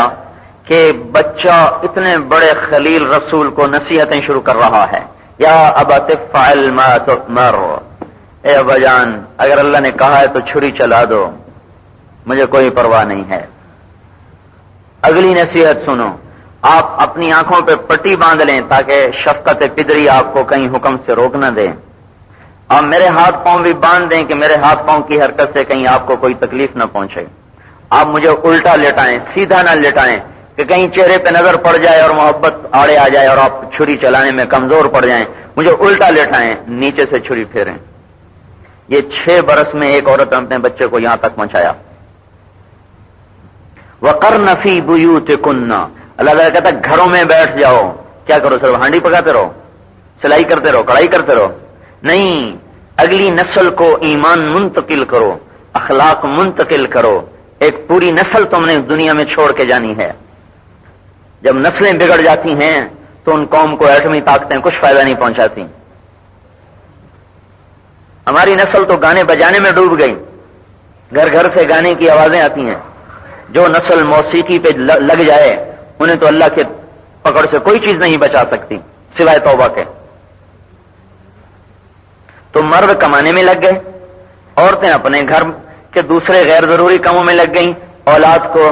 Speaker 1: کہ بچہ اتنے بڑے خلیل رسول کو نصیحتیں شروع کر رہا ہے، یا ابت افعل ما تؤمر، اے ابا جان اگر اللہ نے کہا ہے تو چھری چلا دو، مجھے کوئی پرواہ نہیں ہے۔ اگلی نصیحت سنو، آپ اپنی آنکھوں پہ پٹی باندھ لیں تاکہ شفقت پدری آپ کو کہیں حکم سے روک نہ دیں، آپ میرے ہاتھ پاؤں بھی باندھ دیں کہ میرے ہاتھ پاؤں کی حرکت سے کہیں آپ کو کوئی تکلیف نہ پہنچے، آپ مجھے الٹا لٹائیں، سیدھا نہ لٹائیں کہ کہیں چہرے پہ نظر پڑ جائے اور محبت آڑے آ جائے اور آپ چھری چلانے میں کمزور پڑ جائیں، مجھے الٹا لٹائیں، نیچے سے چھری پھیریں۔ یہ 6 برس میں ایک عورت نے اپنے بچے کو یہاں تک پہنچایا۔ وَقَرْنَ فِي بُيُوتِكُنَّ، اللہ تعالیٰ کہتا ہے گھروں میں بیٹھ جاؤ، کیا کرو صرف ہانڈی پکاتے رہو، سلائی کرتے رہو، کڑھائی کرتے رہو؟ نہیں، اگلی نسل کو ایمان منتقل کرو، اخلاق منتقل کرو، ایک پوری نسل تم نے دنیا میں چھوڑ کے جانی ہے۔ جب نسلیں بگڑ جاتی ہیں تو ان قوم کو ایٹمی طاقتیں کچھ فائدہ نہیں پہنچاتی۔ ہماری نسل تو گانے بجانے میں ڈوب گئی، گھر گھر سے گانے کی آوازیں آتی ہیں۔ جو نسل موسیقی پہ لگ جائے انہیں تو اللہ کے پکڑ سے کوئی چیز نہیں بچا سکتی سوائے توبہ کے۔ تو مرد کمانے میں لگ گئے، عورتیں اپنے گھر کے دوسرے غیر ضروری کاموں میں لگ گئیں، اولاد کو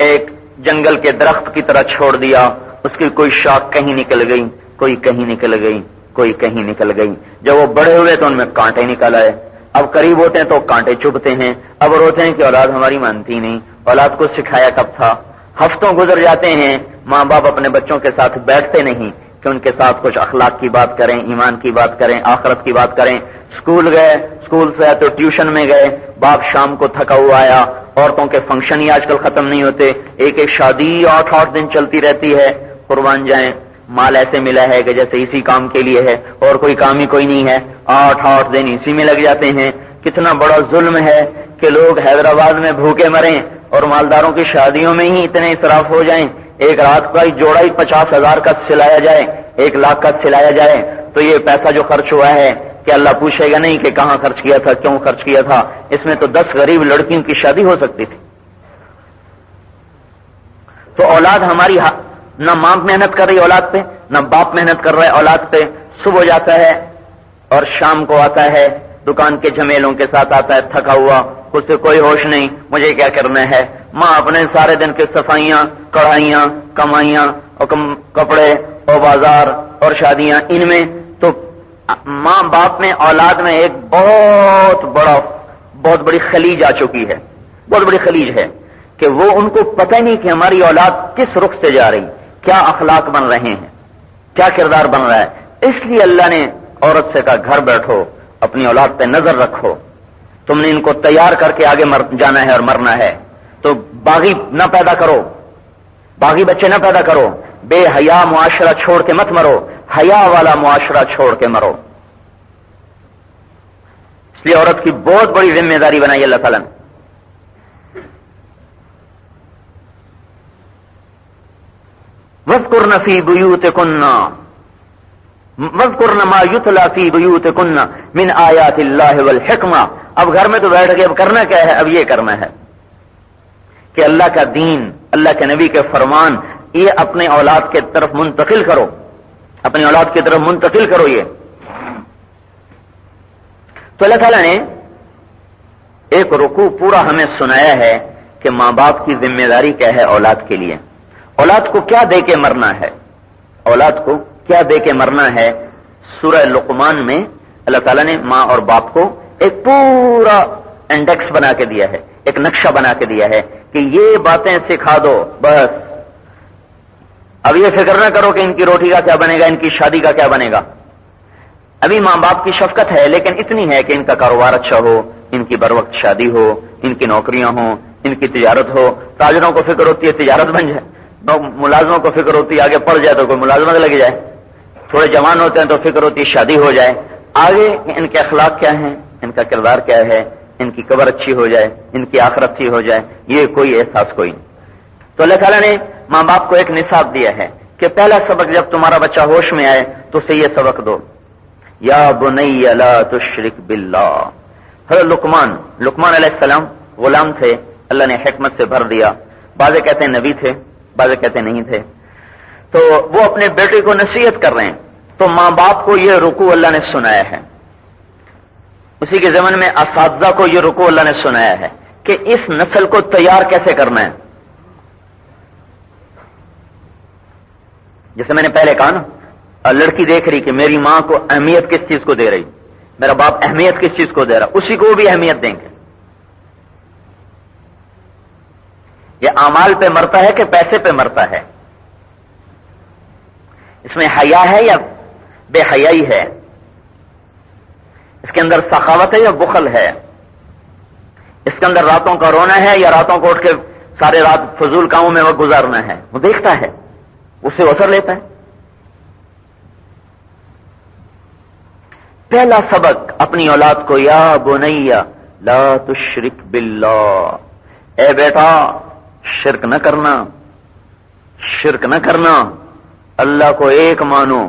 Speaker 1: ایک جنگل کے درخت کی طرح چھوڑ دیا، اس کی کوئی شاخ کہیں نکل گئی، کوئی کہیں نکل گئی، کوئی کہیں نکل گئی۔ جب وہ بڑے ہوئے تو ان میں کانٹے نکل آئے، اب قریب ہوتے ہیں تو کانٹے چبھتے ہیں، اب روتے ہیں کہ اولاد ہماری مانتی نہیں، اولاد کو سکھایا کب تھا۔ ہفتوں گزر جاتے ہیں، ماں باپ اپنے بچوں کے ساتھ بیٹھتے نہیں، کہ ان کے ساتھ کچھ اخلاق کی بات کریں، ایمان کی بات کریں، آخرت کی بات کریں. اسکول گئے، اسکول سے تو ٹیوشن میں گئے، باپ شام کو تھکا ہوا آیا. عورتوں کے فنکشن ہی آج کل ختم نہیں ہوتے، ایک ایک شادی 8 دن چلتی رہتی ہے. قربان جائیں، مال ایسے ملا ہے کہ جیسے اسی کام کے لیے ہے اور کوئی کام ہی کوئی نہیں ہے. 8 دن اسی میں لگ جاتے ہیں. کتنا بڑا ظلم ہے کہ لوگ حیدرآباد میں بھوکے مریں اور مالداروں کی شادیوں میں ہی اتنے اسراف ہو جائیں. ایک رات کا جوڑا ہی 50,000 کا سلایا جائے، 1 لاکھ کا سلایا جائے، تو یہ پیسہ جو خرچ ہوا ہے کہ اللہ پوچھے گا نہیں کہ کہاں خرچ کیا تھا، کیوں خرچ کیا تھا. اس میں تو 10 غریب لڑکیوں کی شادی ہو سکتی تھی. تو اولاد ہماری نہ ماں محنت کر رہی اولاد پہ، نہ باپ محنت کر رہا ہے اولاد پہ. صبح جاتا ہے اور شام کو آتا ہے، دکان کے جھمیلوں کے ساتھ آتا ہے تھکا ہوا، اس سے کوئی ہوش نہیں مجھے کیا کرنا ہے. ماں اپنے سارے دن کے صفائیاں، کڑھائیاں، کمائیاں اور کپڑے اور بازار اور شادیاں، ان میں تو ماں باپ میں اولاد میں ایک بہت بڑی خلیج آ چکی ہے. بہت بڑی خلیج ہے کہ وہ ان کو پتہ نہیں کہ ہماری اولاد کس رخ سے جا رہی، کیا اخلاق بن رہے ہیں، کیا کردار بن رہا ہے. اس لیے اللہ نے عورت سے کہا گھر بیٹھو، اپنی اولاد پہ نظر رکھو، تم نے ان کو تیار کر کے آگے جانا ہے اور مرنا ہے. تو باغی نہ پیدا کرو، باغی بچے نہ پیدا کرو، بے حیا معاشرہ چھوڑ کے مت مرو، حیا والا معاشرہ چھوڑ کے مرو. اس لیے عورت کی بہت بڑی ذمہ داری بنائی اللہ تعالیٰ نے. وَاذْكُرْنَ فِي بُيُوتِكُنَّ وَاذْكُرْنَ مَا يُتْلَى فِي بُيُوتِكُنَّ مِنْ آيَاتِ اللَّهِ وَالْحِكْمَةِ. اب گھر میں تو بیٹھ کے اب کرنا کیا ہے؟ اب یہ کرنا ہے کہ اللہ کا دین، اللہ کے نبی کے فرمان یہ اپنے اولاد کے طرف منتقل کرو، اپنی اولاد کی طرف منتقل کرو. یہ تو اللہ تعالیٰ نے ایک رکوع پورا ہمیں سنایا ہے کہ ماں باپ کی ذمہ داری کیا ہے اولاد کے لیے. اولاد کو کیا دے کے مرنا ہے، اولاد کو کیا دے کے مرنا ہے. سورہ لقمان میں اللہ تعالیٰ نے ماں اور باپ کو ایک پورا انڈیکس بنا کے دیا ہے، ایک نقشہ بنا کے دیا ہے کہ یہ باتیں سکھا دو بس. اب یہ فکر نہ کرو کہ ان کی روٹی کا کیا بنے گا، ان کی شادی کا کیا بنے گا. ابھی ماں باپ کی شفقت ہے لیکن اتنی ہے کہ ان کا کاروبار اچھا ہو، ان کی بر وقت شادی ہو، ان کی نوکریاں ہوں، ان کی تجارت ہو. تاجروں کو فکر ہوتی ہے تجارت بن جائے، ملازموں کو فکر ہوتی ہے آگے پڑھ جائے تو کوئی ملازمت لگ جائے. تھوڑے جوان ہوتے ہیں تو فکر ہوتی ہے شادی ہو جائے. آگے ان کے اخلاق کیا ہیں، ان کا کردار کیا ہے، ان کی قبر اچھی ہو جائے، ان کی آخرت اچھی ہو جائے، یہ کوئی احساس کوئی نہیں. تو اللہ تعالیٰ نے ماں باپ کو ایک نصاب دیا ہے کہ پہلا سبق جب تمہارا بچہ ہوش میں آئے تو اسے یہ سبق دو، یا بنی لا تشرک باللہ. حضرت لقمان علیہ السلام غلام تھے، اللہ نے حکمت سے بھر دیا. بعضے کہتے ہیں نبی تھے، بعضے کہتے نہیں تھے. تو وہ اپنے بیٹے کو نصیحت کر رہے ہیں تو ماں باپ کو یہ رکوع اللہ نے سنایا ہے. اسی کے زمن میں اساتذہ کو یہ رکوع اللہ نے سنایا ہے کہ اس نسل کو تیار کیسے کرنا ہے. جیسے میں نے پہلے کہا نا، لڑکی دیکھ رہی کہ میری ماں کو اہمیت کس چیز کو دے رہی، میرا باپ اہمیت کس چیز کو دے رہا، اسی کو بھی اہمیت دیں گے. یہ اعمال پہ مرتا ہے کہ پیسے پہ مرتا ہے؟ اس میں حیا ہے یا بے حیائی ہے؟ اس کے اندر سخاوت ہے یا بخل ہے؟ اس کے اندر راتوں کا رونا ہے یا راتوں کو اٹھ کے سارے رات فضول کاموں میں وہ گزارنا ہے؟ وہ دیکھتا ہے، اسے اثر لیتا ہے. پہلا سبق اپنی اولاد کو، یا بنی لا تشرک باللہ، اے بیٹا شرک نہ کرنا، شرک نہ کرنا، اللہ کو ایک مانو.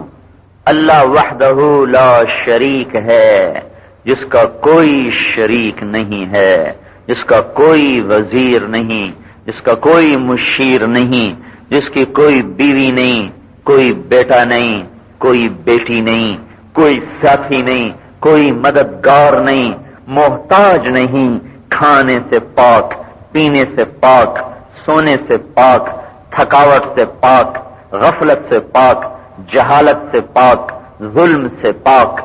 Speaker 1: اللہ وحدہ لا شریک ہے، جس کا کوئی شریک نہیں ہے، جس کا کوئی وزیر نہیں، جس کا کوئی مشیر نہیں، جس کی کوئی بیوی نہیں، کوئی بیٹا نہیں، کوئی بیٹی نہیں، کوئی ساتھی نہیں، کوئی مددگار نہیں، محتاج نہیں، کھانے سے پاک، پینے سے پاک، سونے سے پاک، تھکاوٹ سے پاک، غفلت سے پاک، جہالت سے پاک، ظلم سے پاک،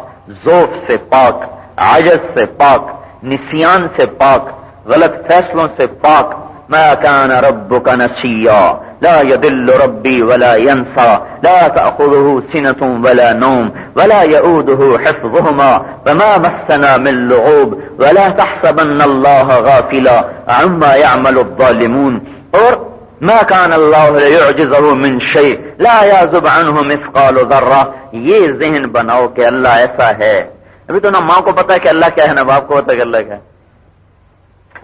Speaker 1: ذوف سے پاک، عجز سے پاک، نسیان سے پاک، غلط فیصلوں سے پاک. ما کان ربک نسیا، لا يضل ربي ولا ينسى لا تأخذه سنة ولا نوم ولا يؤوده حفظهما وما مسنا من لغوب ولا تحسبن الله غافلا عما يعمل الظالمون. اور ما كان الله ليعجزه من شيء لا يعزب عنه مثقال ذرة. یہ ذہن بناؤ کہ اللہ ایسا ہے. ابھی تو نہ ماں کو پتا ہے کہ اللہ کیا ہے، نہ باپ کو پتا ہے کہ اللہ کیا ہے.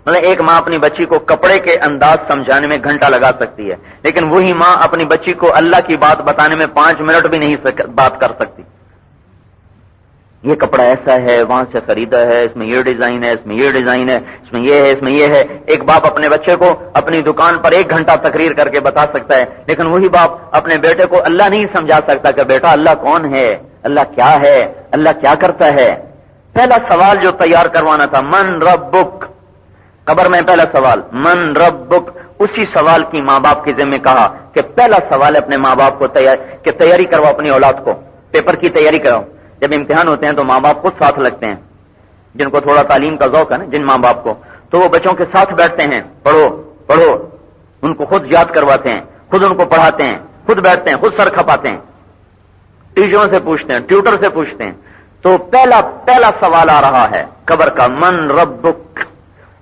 Speaker 1: مطلب ایک ماں اپنی بچی کو کپڑے کے انداز سمجھانے میں گھنٹہ لگا سکتی ہے، لیکن وہی ماں اپنی بچی کو اللہ کی بات بتانے میں 5 منٹ بھی نہیں بات کر سکتی. یہ کپڑا ایسا ہے، وہاں سے خریدا ہے، اس میں یہ ڈیزائن ہے، اس میں یہ ڈیزائن ہے، اس میں یہ ہے، اس میں یہ ہے. ایک باپ اپنے بچے کو اپنی دکان پر 1 گھنٹہ تقریر کر کے بتا سکتا ہے، لیکن وہی باپ اپنے بیٹے کو اللہ نہیں سمجھا سکتا کہ بیٹا اللہ کون ہے، اللہ کیا ہے، اللہ کیا کرتا ہے. پہلا سوال جو تیار کروانا تھا، من ربک. قبر میں پہلا سوال من ربک. اسی سوال کی ماں باپ کے ذمہ کہا کہ پہلا سوال اپنے ماں باپ کو تیاری کرو، اپنی اولاد کو پیپر کی تیاری کرو. جب امتحان ہوتے ہیں تو ماں باپ خود ساتھ لگتے ہیں، جن کو تھوڑا تعلیم کا ذوق ہے نا، جن ماں باپ کو، تو وہ بچوں کے ساتھ بیٹھتے ہیں، پڑھو پڑھو، ان کو خود یاد کرواتے ہیں، خود ان کو پڑھاتے ہیں، خود بیٹھتے ہیں، خود سر کھپاتے ہیں، ٹیچروں سے پوچھتے ہیں، ٹیوٹر سے پوچھتے ہیں. تو پہلا سوال آ رہا ہے قبر کا، من ربک.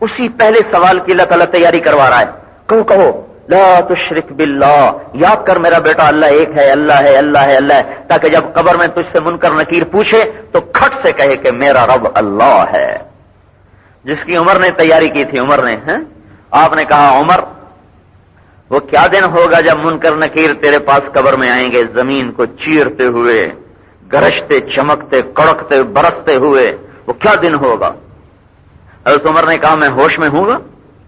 Speaker 1: اسی پہلے سوال کی اللہ تعالیٰ تیاری کروا رہا ہے. کہو لا تشرک باللہ، یاد کر میرا بیٹا اللہ ایک ہے، اللہ ہے، اللہ ہے، اللہ ہے، تاکہ جب قبر میں تجھ سے منکر نکیر پوچھے تو کھٹ سے کہے کہ میرا رب اللہ ہے. جس کی عمر نے تیاری کی تھی، عمر نے آپ نے کہا عمر وہ کیا دن ہوگا جب منکر نکیر تیرے پاس قبر میں آئیں گے، زمین کو چیرتے ہوئے، گرجتے چمکتے کڑکتے برستے ہوئے، وہ کیا دن ہوگا. حضرت عمر نے کہا میں ہوش میں ہوں گا.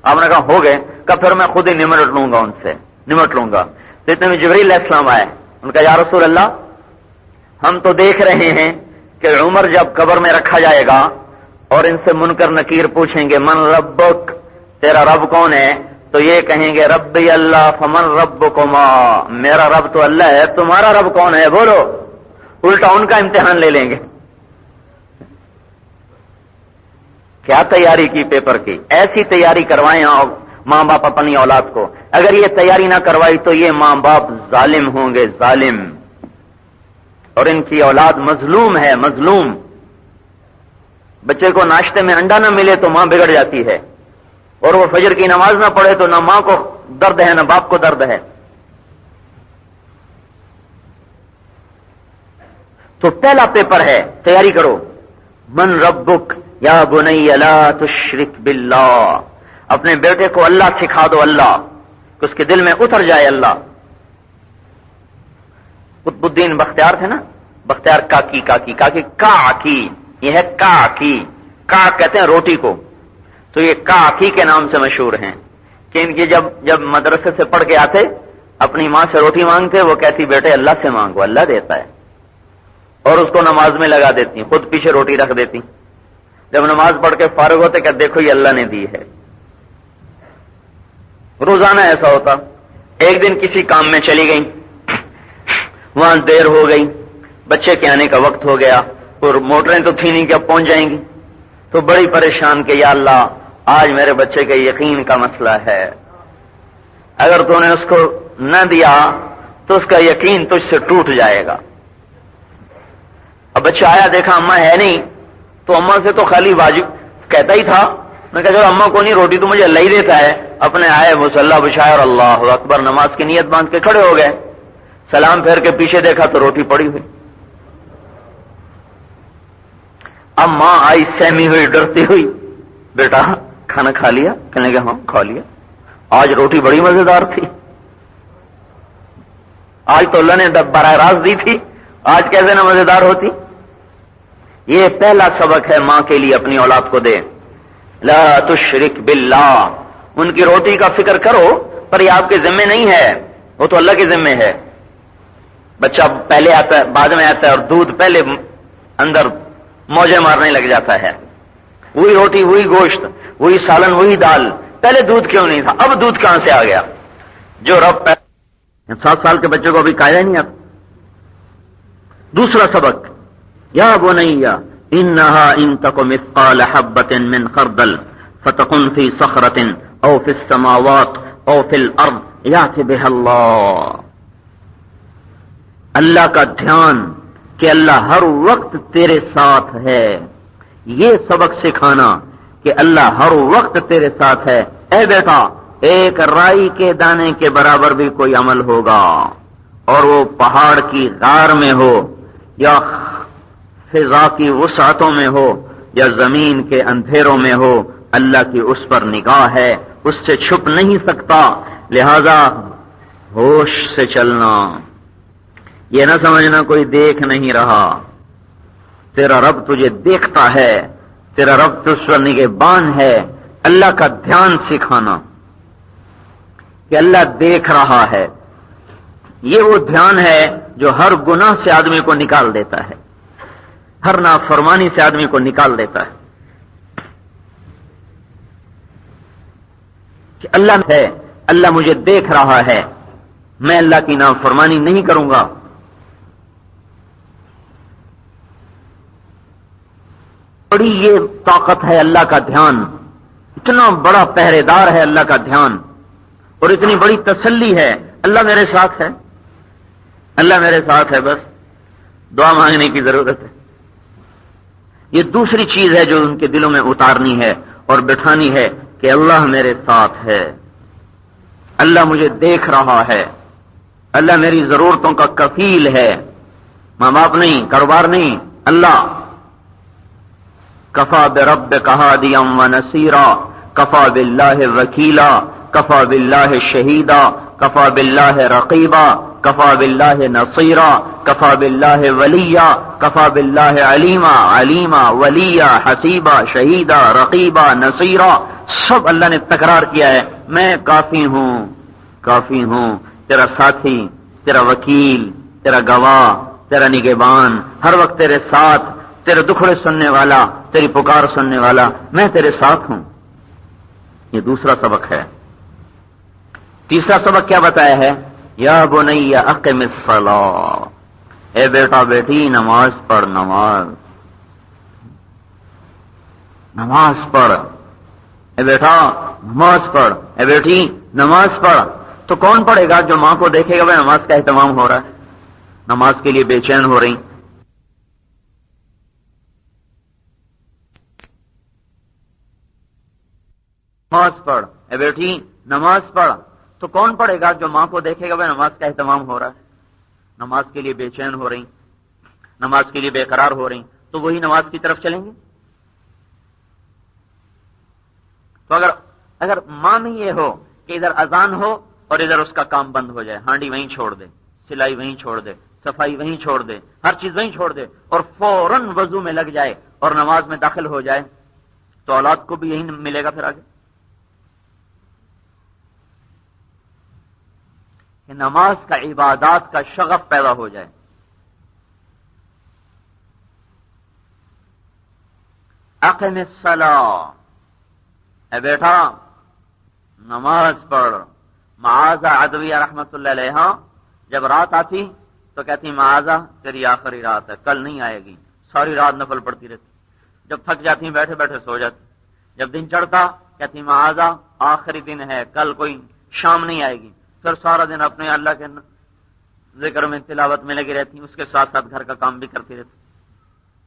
Speaker 1: آپ نے کہا ہو گئے. کہ پھر میں خود ہی نمٹ لوں گا، ان سے نمٹ لوں گا. تو اتنے میں جبریل علیہ السلام آئے. ان کا یا رسول اللہ ہم تو دیکھ رہے ہیں کہ عمر جب قبر میں رکھا جائے گا اور ان سے منکر نکیر پوچھیں گے من ربک، تیرا رب کون ہے، تو یہ کہیں گے ربی اللہ فمن ربکما، میرا رب تو اللہ ہے، تمہارا رب کون ہے بولو. الٹا ان کا امتحان لے لیں گے. کیا تیاری کی پیپر کی. ایسی تیاری کروائیں ماں باپ اپنی اولاد کو. اگر یہ تیاری نہ کروائی تو یہ ماں باپ ظالم ہوں گے، ظالم. اور ان کی اولاد مظلوم ہے، مظلوم. بچے کو ناشتے میں انڈا نہ ملے تو ماں بگڑ جاتی ہے، اور وہ فجر کی نماز نہ پڑھے تو نہ ماں کو درد ہے نہ باپ کو درد ہے. تو پہلا پیپر ہے، تیاری کرو. من ربک یا بنی لا تشرک باللہ. اپنے بیٹے کو اللہ سکھا دو، اللہ کہ اس کے دل میں اتر جائے اللہ. قطب الدین بختیار تھے نا، بختیار کاکی یہ ہے کاکی. کا کہتے ہیں روٹی کو، تو یہ کاکی کے نام سے مشہور ہیں کہ ان کی جب مدرسے سے پڑھ کے آتے اپنی ماں سے روٹی مانگتے، وہ کہتی بیٹے اللہ سے مانگو، اللہ دیتا ہے، اور اس کو نماز میں لگا دیتی، خود پیچھے روٹی رکھ دیتی. جب نماز پڑھ کے فارغ ہوتے کہ دیکھو یہ اللہ نے دی ہے. روزانہ ایسا ہوتا. ایک دن کسی کام میں چلی گئی، وہاں دیر ہو گئی، بچے کے آنے کا وقت ہو گیا، اور موٹریں تو تھی نہیں کہ اب پہنچ جائیں گی. تو بڑی پریشان کہ یا اللہ آج میرے بچے کے یقین کا مسئلہ ہے، اگر تو نے اس کو نہ دیا تو اس کا یقین تجھ سے ٹوٹ جائے گا. اب بچہ آیا، دیکھا اماں ہے نہیں، تو اماں سے تو خالی واجب کہتا ہی تھا. میں کہا چلو اماں کو نہیں، روٹی تو مجھے اللہ ہی دیتا ہے. اپنے آئے مصلی بچھایا اور اللہ اکبر نماز کی نیت باندھ کے کھڑے ہو گئے. سلام پھیر کے پیچھے دیکھا تو روٹی پڑی ہوئی. اب ماں آئی سہمی ہوئی، ڈرتی ہوئی، بیٹا کھانا کھا لیا؟ کہنے لگا ہاں کھا لیا. آج روٹی بڑی مزیدار تھی، آج تو اللہ نے براہ راست دی تھی، آج کیسے نہ مزیدار ہوتی. یہ پہلا سبق ہے ماں کے لیے اپنی اولاد کو دے. لا تشرک باللہ. ان کی روٹی کا فکر کرو پر یہ آپ کے ذمہ نہیں ہے، وہ تو اللہ کے ذمہ ہے. بچہ پہلے آتا ہے بعد میں آتا ہے، اور دودھ پہلے اندر موجے مارنے لگ جاتا ہے. وہی روٹی وہی گوشت وہی سالن وہی دال، پہلے دودھ کیوں نہیں تھا، اب دودھ کہاں سے آ گیا. جو رب 7 سال کے بچے کو ابھی قاعدہ نہیں آتا. دوسرا سبق یا بنیا انہا ان تک مثقال حبۃ من خردل فتکن فی صخرۃ او فی السماوات او فی الارض یات بہ اللہ، اللہ کا دھیان کہ اللہ ہر وقت تیرے ساتھ ہے، یہ سبق سکھانا کہ اللہ ہر وقت تیرے ساتھ ہے۔ اے بیٹا، ایک رائی کے دانے کے برابر بھی کوئی عمل ہوگا، اور وہ پہاڑ کی غار میں ہو یا فضا کی وسعتوں میں ہو یا زمین کے اندھیروں میں ہو، اللہ کی اس پر نگاہ ہے، اس سے چھپ نہیں سکتا، لہذا ہوش سے چلنا، یہ نہ سمجھنا کوئی دیکھ نہیں رہا، تیرا رب تجھے دیکھتا ہے، تیرا رب تجھ پر نگہبان ہے۔ اللہ کا دھیان سکھانا کہ اللہ دیکھ رہا ہے، یہ وہ دھیان ہے جو ہر گناہ سے آدمی کو نکال دیتا ہے، ہر نافرمانی سے آدمی کو نکال دیتا ہے کہ اللہ ہے، اللہ مجھے دیکھ رہا ہے، میں اللہ کی نافرمانی نہیں کروں گا۔ بڑی یہ طاقت ہے اللہ کا دھیان، اتنا بڑا پہرے دار ہے اللہ کا دھیان، اور اتنی بڑی تسلی ہے، اللہ میرے ساتھ ہے، اللہ میرے ساتھ ہے، بس دعا مانگنے کی ضرورت ہے۔ یہ دوسری چیز ہے جو ان کے دلوں میں اتارنی ہے اور بٹھانی ہے کہ اللہ میرے ساتھ ہے، اللہ مجھے دیکھ رہا ہے، اللہ میری ضرورتوں کا کفیل ہے، ماں باپ نہیں، کاروبار نہیں، اللہ۔ کفا بربک ہادیا ونصیرا، کفا باللہ وکیلا، کفا باللہ شہیدا، کفا باللہ رقیبا، کفا باللہ نصیرا، کفا باللہ ولیا، کفا باللہ علیما، علیما، ولیا، حسیبا، شہیدا، رقیبا، نصیرا، سب اللہ نے تکرار کیا ہے، میں کافی ہوں، کافی ہوں، تیرا ساتھی، تیرا وکیل، تیرا گواہ، تیرا نگہبان، ہر وقت تیرے ساتھ، تیرے دکھڑے سننے والا، تیری پکار سننے والا، میں تیرے ساتھ ہوں۔ یہ دوسرا سبق ہے۔ تیسرا سبق کیا بتایا ہے؟ یا بنی اقم الصلاۃ، اے بیٹا بیٹی نماز پڑھ، نماز نماز پڑھ، اے بیٹا نماز پڑھ، اے بیٹی نماز پڑھ۔ تو کون پڑھے گا؟ جو ماں کو دیکھے گا وہ نماز کا اہتمام ہو رہا ہے، نماز کے لیے بے چین ہو رہی، نماز پڑھ، اے بیٹی نماز پڑھ۔ تو کون پڑھے گا؟ جو ماں کو دیکھے گا وہ نماز کا اہتمام ہو رہا ہے، نماز کے لیے بے چین ہو رہی، نماز کے لیے بے قرار ہو رہی، تو وہی نماز کی طرف چلیں گے۔ تو اگر ماں میں یہ ہو کہ ادھر اذان ہو اور ادھر اس کا کام بند ہو جائے، ہانڈی وہیں چھوڑ دے، سلائی وہیں چھوڑ دے، صفائی وہیں چھوڑ دے، ہر چیز وہیں چھوڑ دے، اور فوراً وضو میں لگ جائے اور نماز میں داخل ہو جائے، تو اولاد کو بھی یہی ملے گا پھر آگے کہ نماز کا عبادات کا شغف پیدا ہو جائے۔ اقم الصلاۃ، اے بیٹا نماز پڑھ۔ معاذہ عدویہ رحمت اللہ علیہ جب رات آتی تو کہتی معاذہ تیری آخری رات ہے، کل نہیں آئے گی، ساری رات نفل پڑتی رہتی، جب تھک جاتی بیٹھے بیٹھے سو جاتی، جب دن چڑھتا کہتی معاذہ آخری دن ہے، کل کوئی شام نہیں آئے گی، پھر سارا دن اپنے اللہ کے ذکر میں تلاوت میں لگی رہتی، اس کے ساتھ ساتھ گھر کا کام بھی کرتی رہتی۔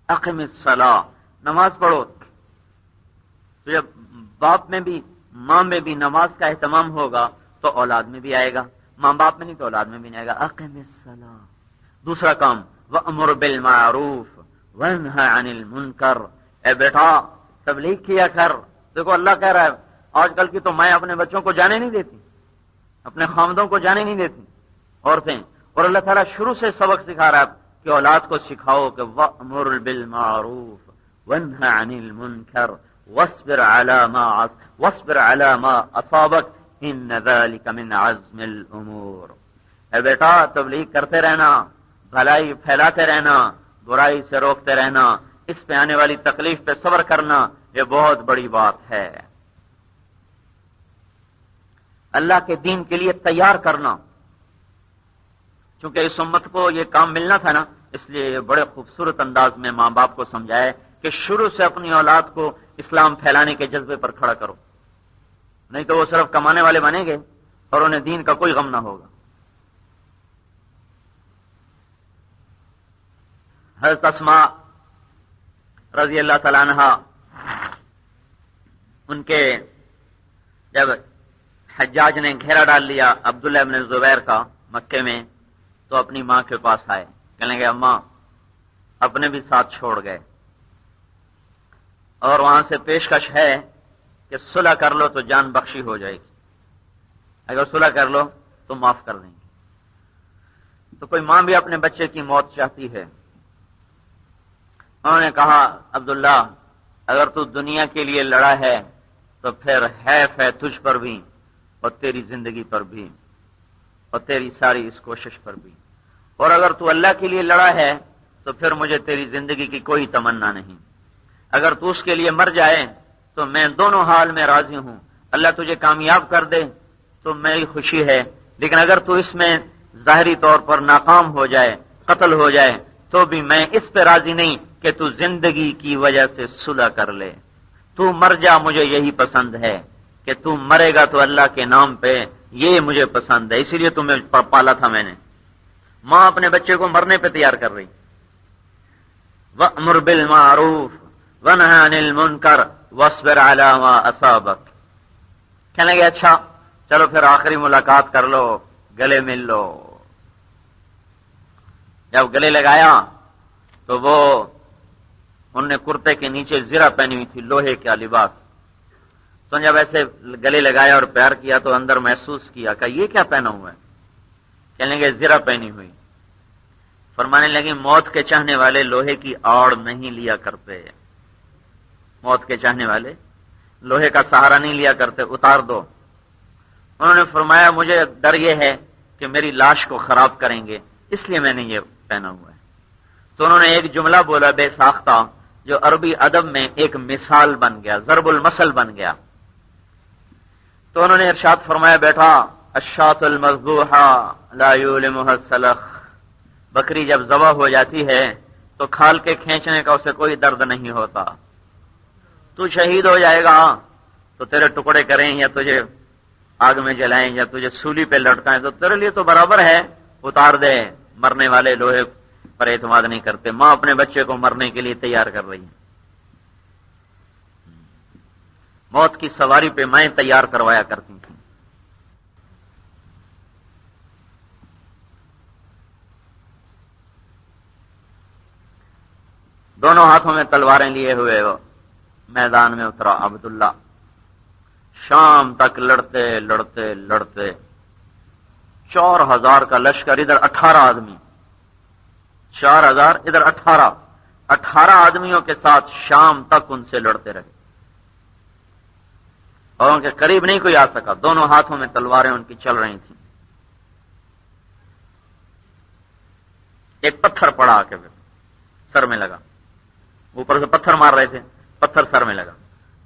Speaker 1: اقم الصلاۃ، نماز پڑھو۔ تو جب باپ میں بھی ماں میں بھی نماز کا اہتمام ہوگا تو اولاد میں بھی آئے گا، ماں باپ میں نہیں تو اولاد میں بھی نہیں آئے گا۔ اقم الصلاۃ۔ دوسرا کام وامر بالمعروف وانہ عن المنکر، اے بیٹا تبلیغ کیا کر۔ دیکھو اللہ کہہ رہا ہے آج کل کی تو مائیں اپنے بچوں کو جانے نہیں دیتی، اپنے خامدوں کو جانے نہیں دیتی عورتیں، اور اللہ تعالیٰ شروع سے سبق سکھا رہا ہے کہ اولاد کو سکھاؤ کہ وامر بالمعروف وانہ عن المنکر واصبر علی ما اصابک ان ذلک من عزم الامور۔ اے بیٹا تبلیغ کرتے رہنا، بھلائی پھیلاتے رہنا، برائی سے روکتے رہنا، اس پہ آنے والی تکلیف پہ صبر کرنا، یہ بہت بڑی بات ہے۔ اللہ کے دین کے لیے تیار کرنا، چونکہ اس امت کو یہ کام ملنا تھا نا، اس لیے یہ بڑے خوبصورت انداز میں ماں باپ کو سمجھائے کہ شروع سے اپنی اولاد کو اسلام پھیلانے کے جذبے پر کھڑا کرو، نہیں تو وہ صرف کمانے والے بنیں گے
Speaker 2: اور انہیں دین کا کوئی غم نہ ہوگا۔ حضرت اسماء رضی اللہ تعالیٰ عنہا، ان کے جب حجاج نے گھیرا ڈال لیا عبداللہ ابن زبیر کا مکے میں، تو اپنی ماں کے پاس آئے، کہنے لگے اماں اپنے بھی ساتھ چھوڑ گئے، اور وہاں سے پیشکش ہے کہ صلح کر لو تو جان بخشی ہو جائے گی، اگر صلح کر لو تو معاف کر دیں گے۔ تو کوئی ماں بھی اپنے بچے کی موت چاہتی ہے۔ انہوں نے کہا عبداللہ اگر تو دنیا کے لیے لڑا ہے تو پھر حیف ہے تجھ پر بھی اور تیری زندگی پر بھی اور تیری ساری اس کوشش پر بھی، اور اگر تو اللہ کے لیے لڑا ہے تو پھر مجھے تیری زندگی کی کوئی تمنا نہیں۔ اگر تو اس کے لیے مر جائے تو میں دونوں حال میں راضی ہوں، اللہ تجھے کامیاب کر دے تو میری خوشی ہے، لیکن اگر تو اس میں ظاہری طور پر ناکام ہو جائے، قتل ہو جائے، تو بھی میں اس پہ راضی نہیں کہ تو زندگی کی وجہ سے صلح کر لے۔ تو مر جا مجھے یہی پسند ہے، کہ تو مرے گا تو اللہ کے نام پہ، یہ مجھے پسند ہے، اسی لیے تمہیں پالا تھا میں نے۔ ماں اپنے بچے کو مرنے پہ تیار کر رہی۔ وَأْمُرْ بِالْمَعْرُوفِ وَنْهَ عَنِ الْمُنْكَرِ وَاصْبِرْ عَلَى مَا أَصَابَكَ۔ کہنے لگے اچھا چلو پھر آخری ملاقات کر لو، گلے مل لو۔ جب گلے لگایا تو وہ انہوں نے کرتے کے نیچے زرہ پہنی ہوئی تھی، لوہے کا لباس، تو جب ایسے گلے لگایا اور پیار کیا تو اندر محسوس کیا کہ یہ کیا پہنا ہوا ہے؟ کہنے لگے زرہ پہنی ہوئی۔ فرمانے لگی موت کے چاہنے والے لوہے کی آڑ نہیں لیا کرتے، موت کے چاہنے والے لوہے کا سہارا نہیں لیا کرتے، اتار دو۔ انہوں نے فرمایا مجھے ڈر یہ ہے کہ میری لاش کو خراب کریں گے، اس لیے میں نے یہ پہنا ہوا ہے۔ تو انہوں نے ایک جملہ بولا بے ساختہ، جو عربی ادب میں ایک مثال بن گیا، ضرب المثل بن گیا۔ تو انہوں نے ارشاد فرمایا بیٹا الشاۃ المذبوحہ لا یولمها السلخ، بکری جب ذبح ہو جاتی ہے تو کھال کے کھینچنے کا اسے کوئی درد نہیں ہوتا۔ تو شہید ہو جائے گا تو تیرے ٹکڑے کریں یا تجھے آگ میں جلائیں یا تجھے سولی پہ لٹکائیں تو تیرے لیے تو برابر ہے، اتار دے۔ مرنے والے لوہے پر اعتماد نہیں کرتے۔ ماں اپنے بچے کو مرنے کے لیے تیار کر رہی ہے۔ موت کی سواری پہ میں تیار کروایا کرتی تھی۔ دونوں ہاتھوں میں تلواریں لیے ہوئے وہ میدان میں اترا عبداللہ۔ شام تک لڑتے لڑتے لڑتے 4000 کا لشکر، ادھر 18 آدمی، 4000 ادھر 18 آدمیوں کے ساتھ شام تک ان سے لڑتے رہے، اور ان کے قریب نہیں کوئی آ سکا۔ دونوں ہاتھوں میں تلواریں ان کی چل رہی تھیں۔ ایک پتھر پڑا آ کے سر میں لگا، اوپر سے پتھر مار رہے تھے، پتھر سر میں لگا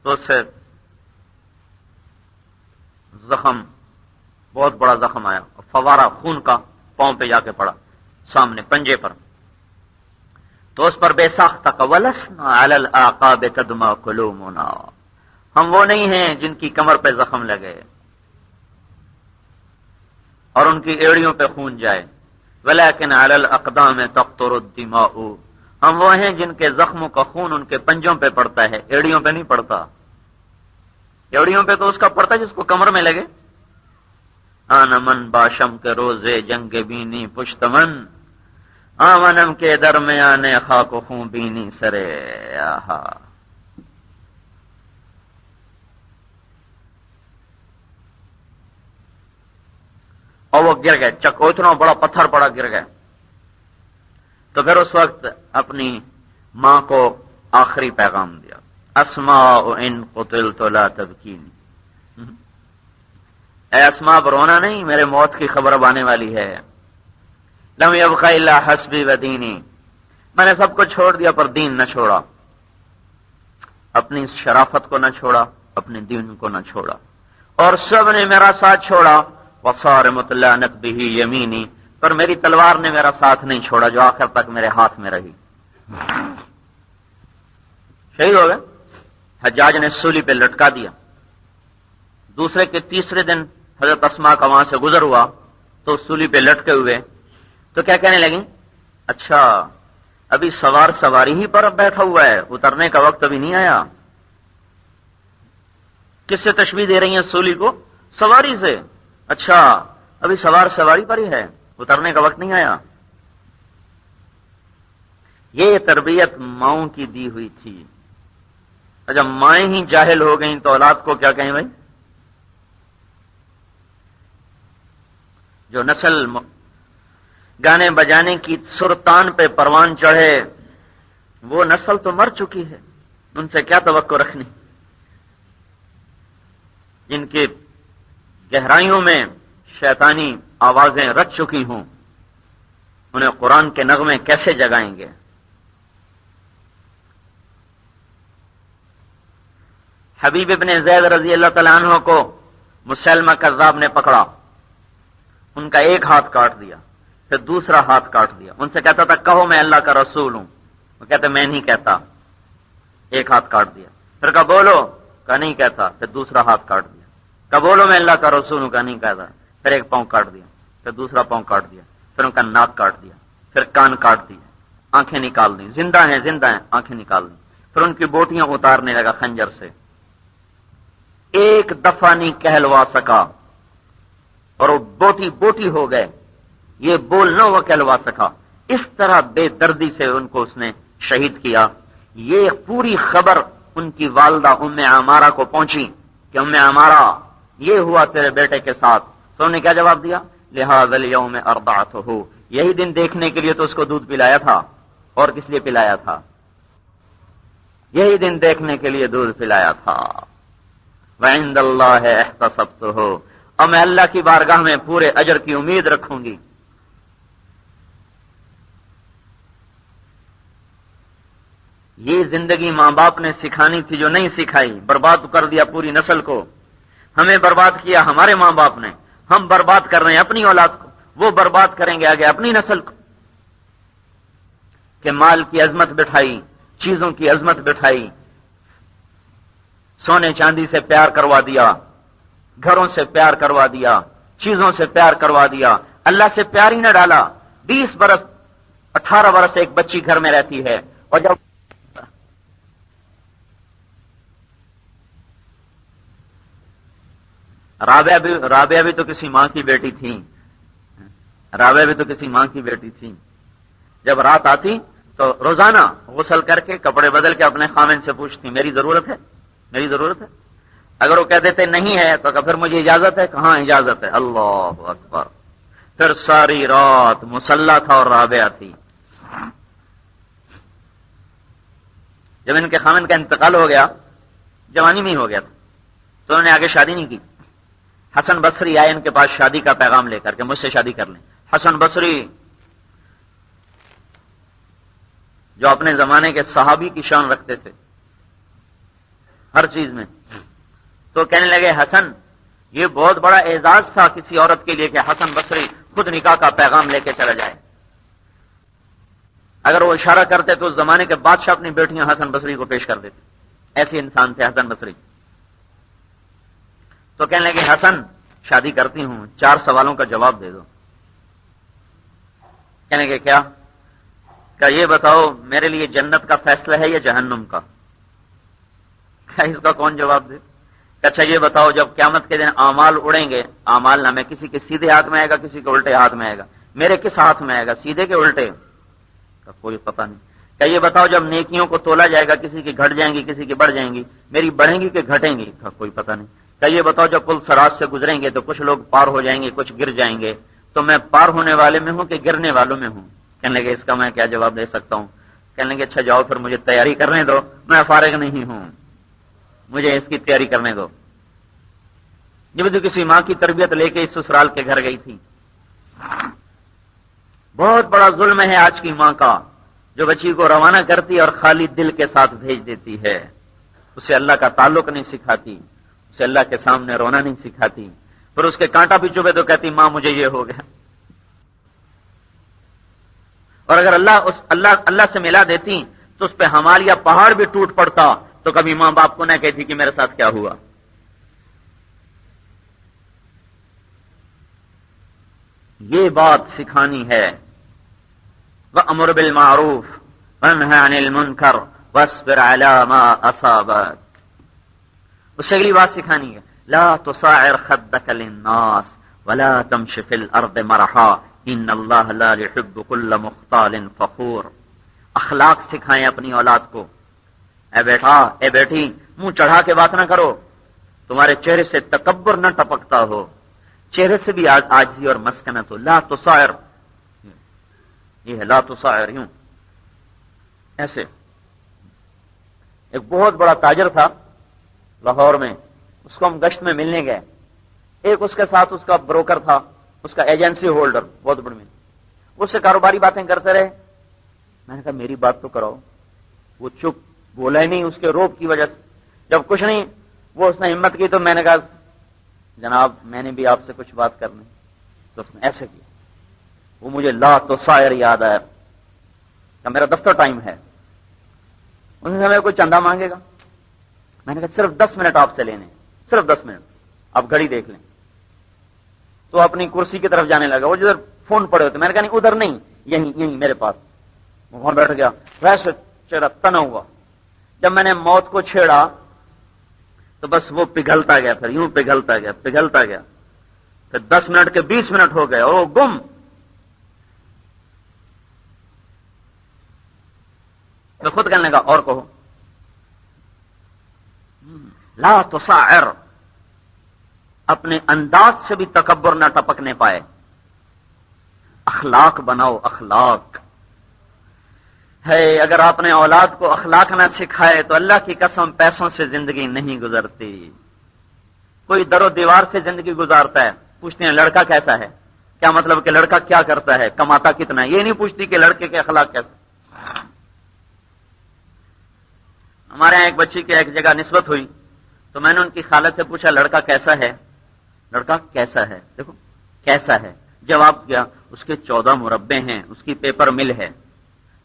Speaker 2: تو اس سے زخم، بہت بڑا زخم آیا، فوارہ خون کا پاؤں پہ جا کے پڑا، سامنے پنجے پر۔ تو اس پر بے ساختہ کا وَلَسْنَا عَلَى الْأَعْقَابِ تَدْمَا قُلُوبُنَا، ہم وہ نہیں ہیں جن کی کمر پہ زخم لگے اور ان کی ایڑیوں پہ خون جائے، وَلَكِنْ عَلَى الْأَقْدَامِ تَقْطُرُ الدِّمَاءُ، ہم وہ ہیں جن کے زخموں کا خون ان کے پنجوں پہ پڑتا ہے، ایڑیوں پہ نہیں پڑتا۔ ایڑیوں پہ تو اس کا پڑتا جس کو کمر میں لگے۔ آنا من باشم کے روزے جنگ بینی پشتمن، آمنم کے درمیان خاک و خون بینی سرے آہا۔ اور وہ گر گئے، چکو اتنا بڑا پتھر پڑا گر گئے۔ تو پھر اس وقت اپنی ماں کو آخری پیغام دیا، اسماء ان قتلت لا تبکینی، اے اسماء رونا نہیں، میرے موت کی خبر اب آنے والی ہے۔ لم یبق الا حسبی و دینی، میں نے سب کو چھوڑ دیا پر دین نہ چھوڑا، اپنی شرافت کو نہ چھوڑا، اپنے دین کو نہ چھوڑا، اور سب نے میرا ساتھ چھوڑا۔ وصارمت لعنت بہ یمینی، پر میری تلوار نے میرا ساتھ نہیں چھوڑا جو آخر تک میرے ہاتھ میں رہی۔ شہید ہو گئے۔ حجاج نے سولی پہ لٹکا دیا۔ دوسرے کے تیسرے دن حضرت اسما کا وہاں سے گزر ہوا تو سولی پہ لٹکے ہوئے، تو کیا کہنے لگیں؟ اچھا ابھی سوار سواری ہی پر بیٹھا ہوا ہے، اترنے کا وقت ابھی نہیں آیا۔ کس سے تشبیہ دے رہی ہیں سولی کو؟ سواری سے۔ اچھا ابھی سوار سواری پر ہی ہے، اترنے کا وقت نہیں آیا۔ یہ تربیت ماؤں کی دی ہوئی تھی، اور جب مائیں ہی جاہل ہو گئیں تو اولاد کو کیا کہیں بھائی؟ جو نسل گانے بجانے کی سرتان پہ پروان چڑھے وہ نسل تو مر چکی ہے، ان سے کیا توقع رکھنی؟ جن کے گہرائیوں میں شیطانی آوازیں رچ چکی ہوں، انہیں قرآن کے نغمے کیسے جگائیں گے؟ حبیب ابن زید رضی اللہ تعالیٰ عنہ کو مسلمہ کذاب نے پکڑا، ان کا ایک ہاتھ کاٹ دیا، پھر دوسرا ہاتھ کاٹ دیا۔ ان سے کہتا تھا کہو میں اللہ کا رسول ہوں، وہ کہتے میں نہیں کہتا، ایک ہاتھ کاٹ دیا۔ پھر کہا بولو، کہا نہیں کہتا، پھر دوسرا ہاتھ کاٹ دیا۔ کہا بولو میں اللہ کا رسول ہوں، کہا نہیں کہتا، پھر ایک پاؤں کاٹ دیا، پھر دوسرا پاؤں کاٹ دیا، پھر ان کا ناک کاٹ دیا، پھر کان کاٹ دیے، آنکھیں نکال دی، زندہ ہیں آنکھیں نکال دی، پھر ان کی بوٹیاں اتارنے لگا خنجر سے۔ ایک دفعہ نہیں کہلوا سکا اور وہ بوٹی بوٹی ہو گئے، یہ بول نہ وہ کہلوا سکا۔ اس طرح بے دردی سے ان کو اس نے شہید کیا۔ یہ پوری خبر ان کی والدہ ام عمارہ کو پہنچی کہ ام عمارہ یہ ہوا تیرے بیٹے کے ساتھ، تو انہوں نے کیا جواب دیا؟ لہذا الیوم ارضعتہ، یہی دن دیکھنے کے لیے تو اس کو دودھ پلایا تھا، اور کس لیے پلایا تھا؟ یہی دن دیکھنے کے لیے دودھ پلایا تھا۔ وعند اللہ احتسبتہ، اور میں اللہ کی بارگاہ میں پورے اجر کی امید رکھوں گی۔ یہ زندگی ماں باپ نے سکھانی تھی جو نہیں سکھائی، برباد کر دیا پوری نسل کو۔ ہمیں برباد کیا ہمارے ماں باپ نے، ہم برباد کر رہے ہیں اپنی اولاد کو، وہ برباد کریں گے آگے اپنی نسل کو۔ کہ مال کی عظمت بٹھائی، چیزوں کی عظمت بٹھائی، سونے چاندی سے پیار کروا دیا، گھروں سے پیار کروا دیا، چیزوں سے پیار کروا دیا، اللہ سے پیار ہی نہ ڈالا۔ 20 برس 18 برس ایک بچی گھر میں رہتی ہے، اور جب رابعہ بھی تو کسی ماں کی بیٹی تھی، رابعہ بھی تو کسی ماں کی بیٹی تھی۔ جب رات آتی تو روزانہ غسل کر کے کپڑے بدل کے اپنے خامن سے پوچھتی میری ضرورت ہے، میری ضرورت ہے۔ اگر وہ کہہ دیتے نہیں ہے تو پھر مجھے اجازت ہے، کہاں اجازت ہے؟ اللہ اکبر۔ پھر ساری رات مصلی تھا اور رابعہ تھی۔ جب ان کے خامن کا انتقال ہو گیا، جوانی میں ہی ہو گیا تھا، تو انہوں نے آگے شادی نہیں کی۔ حسن بصری آئے ان کے پاس شادی کا پیغام لے کر کے مجھ سے شادی کر لیں۔ حسن بصری جو اپنے زمانے کے صحابی کی شان رکھتے تھے ہر چیز میں، تو کہنے لگے حسن یہ بہت بڑا اعزاز تھا کسی عورت کے لیے کہ حسن بصری خود نکاح کا پیغام لے کے چلا جائے۔ اگر وہ اشارہ کرتے تو اس زمانے کے بادشاہ اپنی بیٹیاں حسن بصری کو پیش کر دیتے، ایسے انسان تھے حسن بصری۔ تو کہنے لگے حسن شادی کرتی ہوں، 4 سوالوں کا جواب دے دو۔ کہنے لگے کیا؟ کہ یہ بتاؤ میرے لیے جنت کا فیصلہ ہے یا جہنم کا؟ کیا اس کا کون جواب دے؟ کہ اچھا یہ بتاؤ جب قیامت کے دن اعمال اڑیں گے، اعمال نامے کسی کے سیدھے ہاتھ میں آئے گا، کسی کے الٹے ہاتھ میں آئے گا، میرے کس ہاتھ میں آئے گا، سیدھے کے الٹے؟ کا کوئی پتہ نہیں۔ کہ یہ بتاؤ جب نیکیوں کو تولا جائے گا، کسی کی گھٹ جائیں گی کسی کی بڑھ جائیں گی، میری بڑھیں گی کہ گھٹیں گی؟ کا کوئی پتہ نہیں۔ کہ یہ بتاؤ جب پل سراج سے گزریں گے تو کچھ لوگ پار ہو جائیں گے، کچھ گر جائیں گے، تو میں پار ہونے والے میں ہوں کہ گرنے والوں میں ہوں؟ کہنے لگے اس کا میں کیا جواب دے سکتا ہوں؟ کہنے لگے اچھا جاؤ پھر مجھے تیاری کرنے دو، میں فارغ نہیں ہوں، مجھے اس کی تیاری کرنے دو۔ جب تو کسی ماں کی تربیت لے کے اس سسرال کے گھر گئی تھی۔ بہت بڑا ظلم ہے آج کی ماں کا، جو بچی کو روانہ کرتی اور خالی دل کے ساتھ بھیج دیتی ہے، اسے اللہ کا تعلق نہیں سکھاتی، اسے اللہ کے سامنے رونا نہیں سکھاتی، پھر اس کے کانٹا بھی چبھے تو کہتی ماں مجھے یہ ہو گیا۔ اور اگر اللہ سے ملا دیتی تو اس پہ ہمالیہ پہاڑ بھی ٹوٹ پڑتا تو کبھی ماں باپ کو نہ کہتی کہ میرے ساتھ کیا ہوا۔ یہ بات سکھانی ہے، وَأْمُرْ بِالْمَعْرُوفِ وَانْهَ عَنِ الْمُنْكَرِ وَاصْبِرْ عَلَى مَا أَصَابَكَ. اس سے اگلی بات سکھانی ہے، لا تصاعر خدك للناس ولا تمش في الارض مرحا ان اللہ لا يحب كل مختال فخور. اخلاق سکھائیں اپنی اولاد کو. اے بیٹا، اے بیٹی، منہ چڑھا کے بات نہ کرو، تمہارے چہرے سے تکبر نہ ٹپکتا ہو، چہرے سے بھی عاجزی اور مسکنت ہو. لا تصاعر، یہ ہے لا تصاعر، یوں ایسے. ایک بہت بڑا تاجر تھا لاہور میں، اس کو ہم گشت میں ملنے گئے. ایک اس کے ساتھ اس کا بروکر تھا، اس کا ایجنسی ہولڈر، بہت بڑی میں. اس سے کاروباری باتیں کرتے رہے. میں نے کہا میری بات تو کراؤ. وہ چپ، بولا ہی نہیں اس کے روب کی وجہ سے. جب کچھ نہیں وہ اس نے ہمت کی تو میں نے کہا جناب میں نے بھی آپ سے کچھ بات کرنی. تو اس نے ایسے کیا. وہ مجھے لا تصاعر یاد آیا کہ میرا دفتر ٹائم ہے. اس نے میرے کوئی چندہ مانگے گا. میں نے کہا صرف 10 منٹ آپ سے لینے، صرف 10 منٹ، آپ گھڑی دیکھ لیں. تو اپنی کرسی کی طرف جانے لگا. وہ جدھر فون پڑے ہوتے، میں نے کہا نہیں ادھر نہیں، یہیں میرے پاس. وہ وہاں بیٹھ گیا، ویسے چہرہ تنا ہوا. جب میں نے موت کو چھیڑا تو بس وہ پگھلتا گیا، پھر یوں پگھلتا گیا پگھلتا گیا. پھر 10 منٹ کے 20 منٹ ہو گئے اور وہ گم. تو خود کہنے لگا اور کہو. لا تصاعر، اپنے انداز سے بھی تکبر نہ ٹپکنے پائے. اخلاق بناؤ، اخلاق ہے. اگر آپ نے اولاد کو اخلاق نہ سکھائے تو اللہ کی قسم پیسوں سے زندگی نہیں گزرتی. کوئی در و دیوار سے زندگی گزارتا ہے، پوچھتے ہیں لڑکا کیسا ہے، کیا مطلب کہ لڑکا کیا کرتا ہے، کماتا کتنا ہے. یہ نہیں پوچھتی کہ لڑکے کے اخلاق کیسے. ہمارے یہاں ایک بچی کی ایک جگہ نسبت ہوئی تو میں نے ان کی خالہ سے پوچھا لڑکا کیسا ہے، لڑکا کیسا ہے، دیکھو کیسا ہے. جواب کیا، اس کے 14 مربع ہیں، اس کی پیپر مل ہے.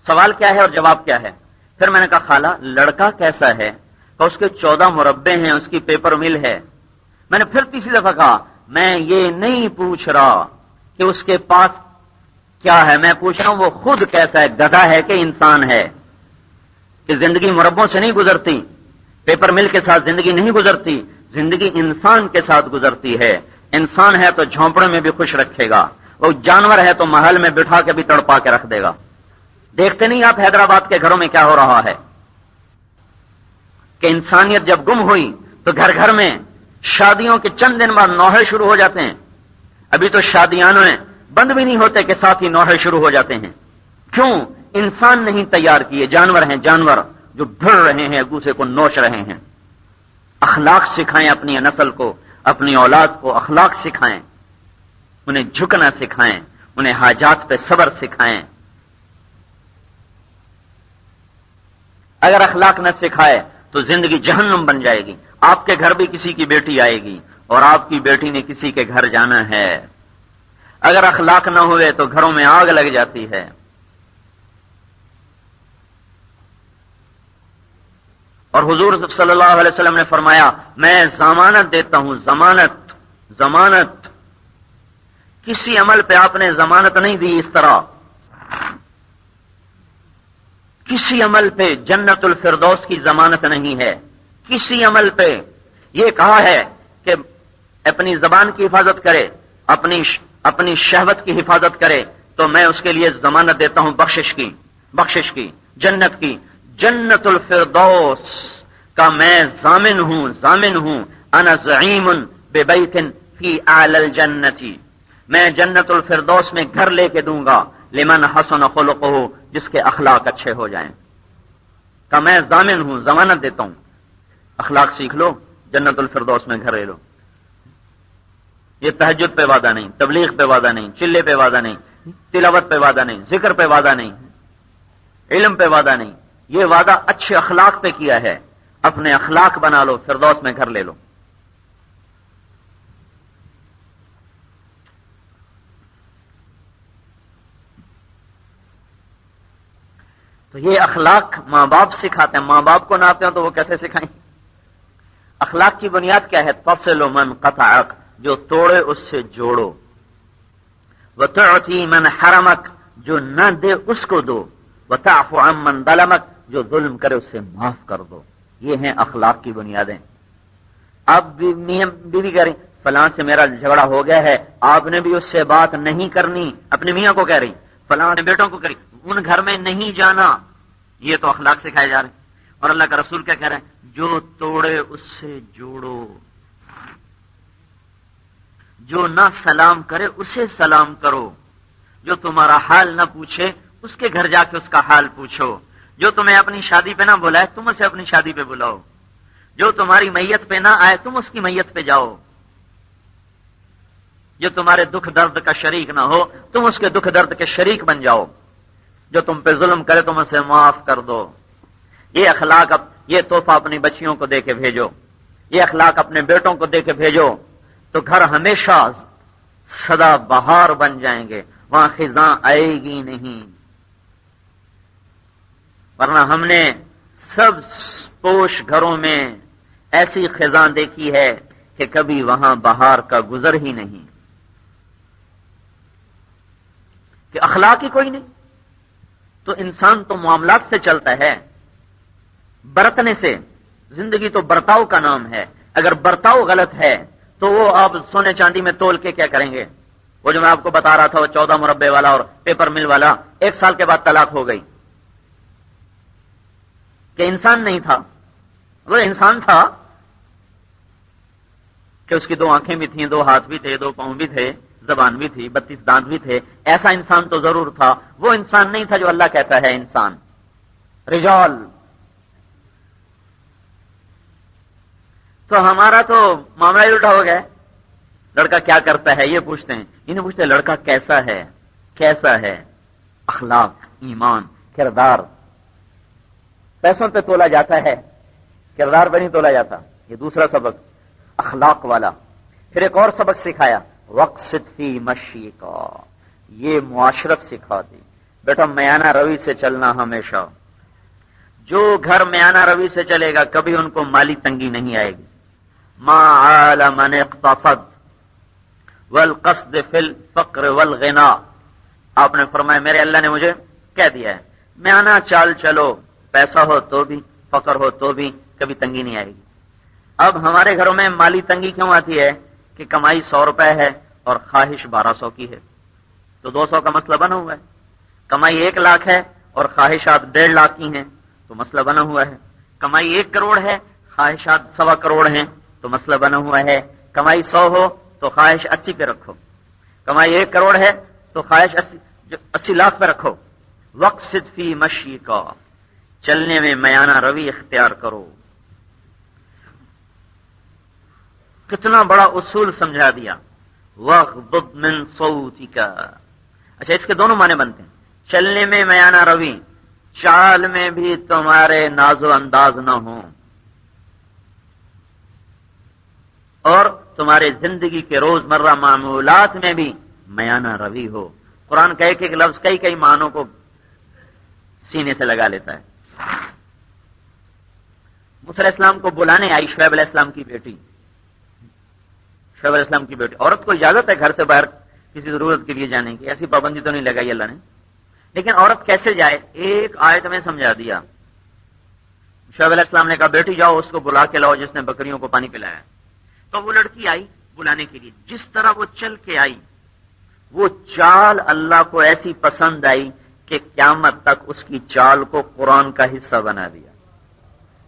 Speaker 2: سوال کیا ہے اور جواب کیا ہے. پھر میں نے کہا خالہ لڑکا کیسا ہے، تو اس کے 14 مربع ہیں، اس کی پیپر مل ہے. میں نے پھر تیسری دفعہ کہا میں یہ نہیں پوچھ رہا کہ اس کے پاس کیا ہے، میں پوچھ رہا ہوں وہ خود کیسا ہے، گدھا ہے کہ انسان ہے. کہ زندگی مربوں سے نہیں گزرتی، پیپر مل کے ساتھ زندگی نہیں گزرتی، زندگی انسان کے ساتھ گزرتی ہے. انسان ہے تو جھونپڑے میں بھی خوش رکھے گا، وہ جانور ہے تو محل میں بٹھا کے بھی تڑپا کے رکھ دے گا. دیکھتے نہیں آپ حیدرآباد کے گھروں میں کیا ہو رہا ہے کہ انسانیت جب گم ہوئی تو گھر گھر میں شادیوں کے چند دن بعد نوحے شروع ہو جاتے ہیں. ابھی تو شادیاں بند بھی نہیں ہوتے کہ ساتھ ہی نوحے شروع ہو جاتے ہیں. کیوں؟ انسان نہیں تیار کیے، جانور ہیں، جانور جو بھڑ رہے ہیں، ایک دوسرے کو نوچ رہے ہیں. اخلاق سکھائیں اپنی نسل کو، اپنی اولاد کو اخلاق سکھائیں، انہیں جھکنا سکھائیں، انہیں حاجات پہ صبر سکھائیں. اگر اخلاق نہ سکھائے تو زندگی جہنم بن جائے گی. آپ کے گھر بھی کسی کی بیٹی آئے گی اور آپ کی بیٹی نے کسی کے گھر جانا ہے. اگر اخلاق نہ ہوئے تو گھروں میں آگ لگ جاتی ہے. اور حضور صلی اللہ علیہ وسلم نے فرمایا میں ضمانت دیتا ہوں، ضمانت. کسی عمل پہ آپ نے ضمانت نہیں دی اس طرح. کسی عمل پہ جنت الفردوس کی ضمانت نہیں ہے. کسی عمل پہ یہ کہا ہے کہ اپنی زبان کی حفاظت کرے، اپنی شہوت کی حفاظت کرے تو میں اس کے لیے ضمانت دیتا ہوں بخشش کی، جنت کی. جنت الفردوس کا میں ضامن ہوں. انا زعیم ببیت فی اعلی الجنت، میں جنت الفردوس میں گھر لے کے دوں گا لمن حسن خلقہ، جس کے اخلاق اچھے ہو جائیں. کہ میں ضامن ہوں، ضمانت دیتا ہوں. اخلاق سیکھ لو، جنت الفردوس میں گھر لے لو. یہ تہجد پہ وعدہ نہیں، تبلیغ پہ وعدہ نہیں، چلے پہ وعدہ نہیں، تلاوت پہ وعدہ نہیں، ذکر پہ وعدہ نہیں، علم پہ وعدہ نہیں. یہ وعدہ اچھے اخلاق پہ کیا ہے. اپنے اخلاق بنا لو، فردوس میں گھر لے لو. تو یہ اخلاق ماں باپ سکھاتے ہیں. ماں باپ کو نہ آتے ہیں تو وہ کیسے سکھائیں؟ اخلاق کی بنیاد کیا ہے؟ تصل من قطعک، جو توڑے اس سے جوڑو. وتعطی من حرمک، جو نہ دے اس کو دو، وتعفو عن من ظلمک، جو ظلم کرے اسے معاف کر دو. یہ ہیں اخلاق کی بنیادیں. اب میاں بیوی کہہ رہی فلاں سے میرا جھگڑا ہو گیا ہے، آپ نے بھی اس سے بات نہیں کرنی، اپنے میاں کو کہہ رہی، فلاں نے بیٹوں کو کہہ رہی ان گھر میں نہیں جانا. یہ تو اخلاق سکھائے جا رہے ہیں. اور اللہ کا رسول کیا کہہ رہے ہیں؟ جو توڑے اس سے جوڑو، جو نہ سلام کرے اسے سلام کرو، جو تمہارا حال نہ پوچھے اس کے گھر جا کے اس کا حال پوچھو، جو تمہیں اپنی شادی پہ نہ بلائے تم اسے اپنی شادی پہ بلاؤ، جو تمہاری میت پہ نہ آئے تم اس کی میت پہ جاؤ، جو تمہارے دکھ درد کا شریک نہ ہو تم اس کے دکھ درد کے شریک بن جاؤ، جو تم پہ ظلم کرے تم اسے معاف کر دو. یہ اخلاق یہ تحفہ اپنی بچیوں کو دے کے بھیجو، یہ اخلاق اپنے بیٹوں کو دے کے بھیجو، تو گھر ہمیشہ سدا بہار بن جائیں گے، وہاں خزاں آئے گی نہیں. ورنہ ہم نے سب پوش گھروں میں ایسی خزاں دیکھی ہے کہ کبھی وہاں بہار کا گزر ہی نہیں، کہ اخلاق ہی کوئی نہیں. تو انسان تو معاملات سے چلتا ہے، برتنے سے. زندگی تو برتاؤ کا نام ہے. اگر برتاؤ غلط ہے تو وہ آپ سونے چاندی میں تول کے کیا کریں گے؟ وہ جو میں آپ کو بتا رہا تھا وہ 14 مربے والا اور پیپر مل والا 1 سال کے بعد طلاق ہو گئی کہ انسان نہیں تھا. وہ انسان تھا کہ اس کی 2 آنکھیں بھی تھیں، 2 ہاتھ بھی تھے، 2 پاؤں بھی تھے، زبان بھی تھی، 32 دانت بھی تھے. ایسا انسان تو ضرور تھا. وہ انسان نہیں تھا جو اللہ کہتا ہے انسان. رجال. تو ہمارا تو معاملہ ہی الٹا ہو گیا. لڑکا کیا کرتا ہے یہ پوچھتے ہیں، انہیں پوچھتے ہیں لڑکا کیسا ہے، کیسا ہے. اخلاق، ایمان، کردار. پیسوں پہ تولا جاتا ہے، کردار پہ نہیں تولا جاتا. یہ دوسرا سبق اخلاق والا. پھر ایک اور سبق سکھایا، وقصد فی مشی کا. یہ معاشرت سکھا دی. بیٹا میانہ روی سے چلنا ہمیشہ. جو گھر میانہ روی سے چلے گا کبھی ان کو مالی تنگی نہیں آئے گی. ما عال من اقتصد والقصد فی الفقر والغنا. آپ نے فرمایا میرے اللہ نے مجھے کہہ دیا ہے میانہ چال چلو، پیسہ ہو تو بھی فقر ہو تو بھی کبھی تنگی نہیں آئے گی. اب ہمارے گھروں میں مالی تنگی کیوں آتی ہے کہ کمائی 100 روپے ہے اور خواہش 1200 کی ہے، تو 200 کا مسئلہ بنا ہوا ہے. کمائی 1 لاکھ ہے اور خواہشات 1.5 لاکھ کی ہیں تو مسئلہ بنا ہوا ہے. کمائی 1 کروڑ ہے، خواہشات 1.25 کروڑ ہیں تو مسئلہ بنا ہوا ہے. کمائی 100 ہو تو خواہش 80 پہ رکھو. کمائی 1 کروڑ ہے تو خواہش 80 لاکھ پہ رکھو. وقصد فی مشی کا. چلنے میں میانہ روی اختیار کرو. کتنا بڑا اصول سمجھا دیا. وغضض من صوتک. اچھا اس کے دونوں معنی بنتے ہیں. چلنے میں میانہ روی، چال میں بھی تمہارے ناز و انداز نہ ہوں، اور تمہارے زندگی کے روزمرہ معمولات میں بھی میانہ روی ہو. قرآن کا ایک لفظ کئی معنوں کو سینے سے لگا لیتا ہے. موسیٰ علیہ السلام کو بلانے آئی شعیب علیہ السلام کی بیٹی. شعیب علیہ السلام کی بیٹی. عورت کو اجازت ہے گھر سے باہر کسی ضرورت کے لیے جانے کی، ایسی پابندی تو نہیں لگائی اللہ نے، لیکن عورت کیسے جائے ایک آیت میں سمجھا دیا. شعیب علیہ السلام نے کہا بیٹی جاؤ اس کو بلا کے لاؤ جس نے بکریوں کو پانی پلایا. تو وہ لڑکی آئی بلانے کے لیے. جس طرح وہ چل کے آئی وہ چال اللہ کو ایسی پسند آئی کہ قیامت تک اس کی چال کو قرآن کا حصہ بنا دیا،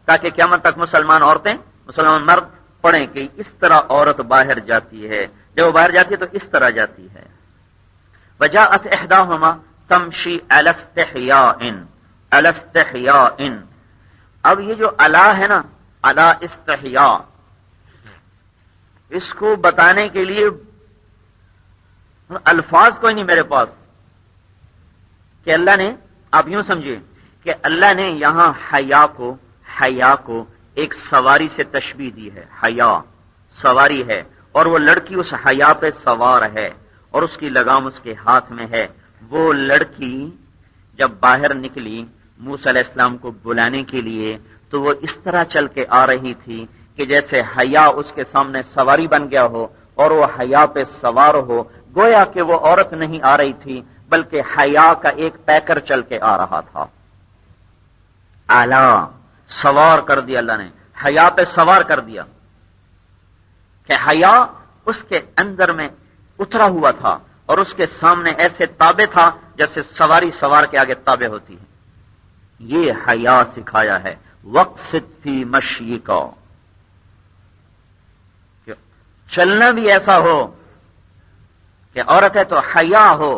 Speaker 2: تاکہ قیامت تک مسلمان عورتیں مسلمان مرد پڑھیں کہ اس طرح عورت باہر جاتی ہے. جب وہ باہر جاتی ہے تو اس طرح جاتی ہے. وجاءت احداهما تمشی علی استحیاء. اب یہ جو علا ہے نا، علی استحیاء، اس کو بتانے کے لیے الفاظ کوئی نہیں میرے پاس کہ اللہ نے، آپ یوں سمجھیے کہ اللہ نے یہاں حیا کو ایک سواری سے تشبیہ دی ہے. حیا سواری ہے اور وہ لڑکی اس حیا پہ سوار ہے اور اس کی لگام اس کے ہاتھ میں ہے. وہ لڑکی جب باہر نکلی موسیٰ علیہ السلام کو بلانے کے لیے تو وہ اس طرح چل کے آ رہی تھی کہ جیسے حیا اس کے سامنے سواری بن گیا ہو اور وہ حیا پہ سوار ہو. گویا کہ وہ عورت نہیں آ رہی تھی بلکہ حیا کا ایک پیکر چل کے آ رہا تھا. اعلیٰ سوار کر دیا اللہ نے، حیا پہ سوار کر دیا کہ حیا اس کے اندر میں اترا ہوا تھا اور اس کے سامنے ایسے تابع تھا جیسے سواری سوار کے آگے تابع ہوتی ہے. یہ حیا سکھایا ہے. وقصد فی مشیک، چلنا بھی ایسا ہو کہ عورت ہے تو حیا ہو،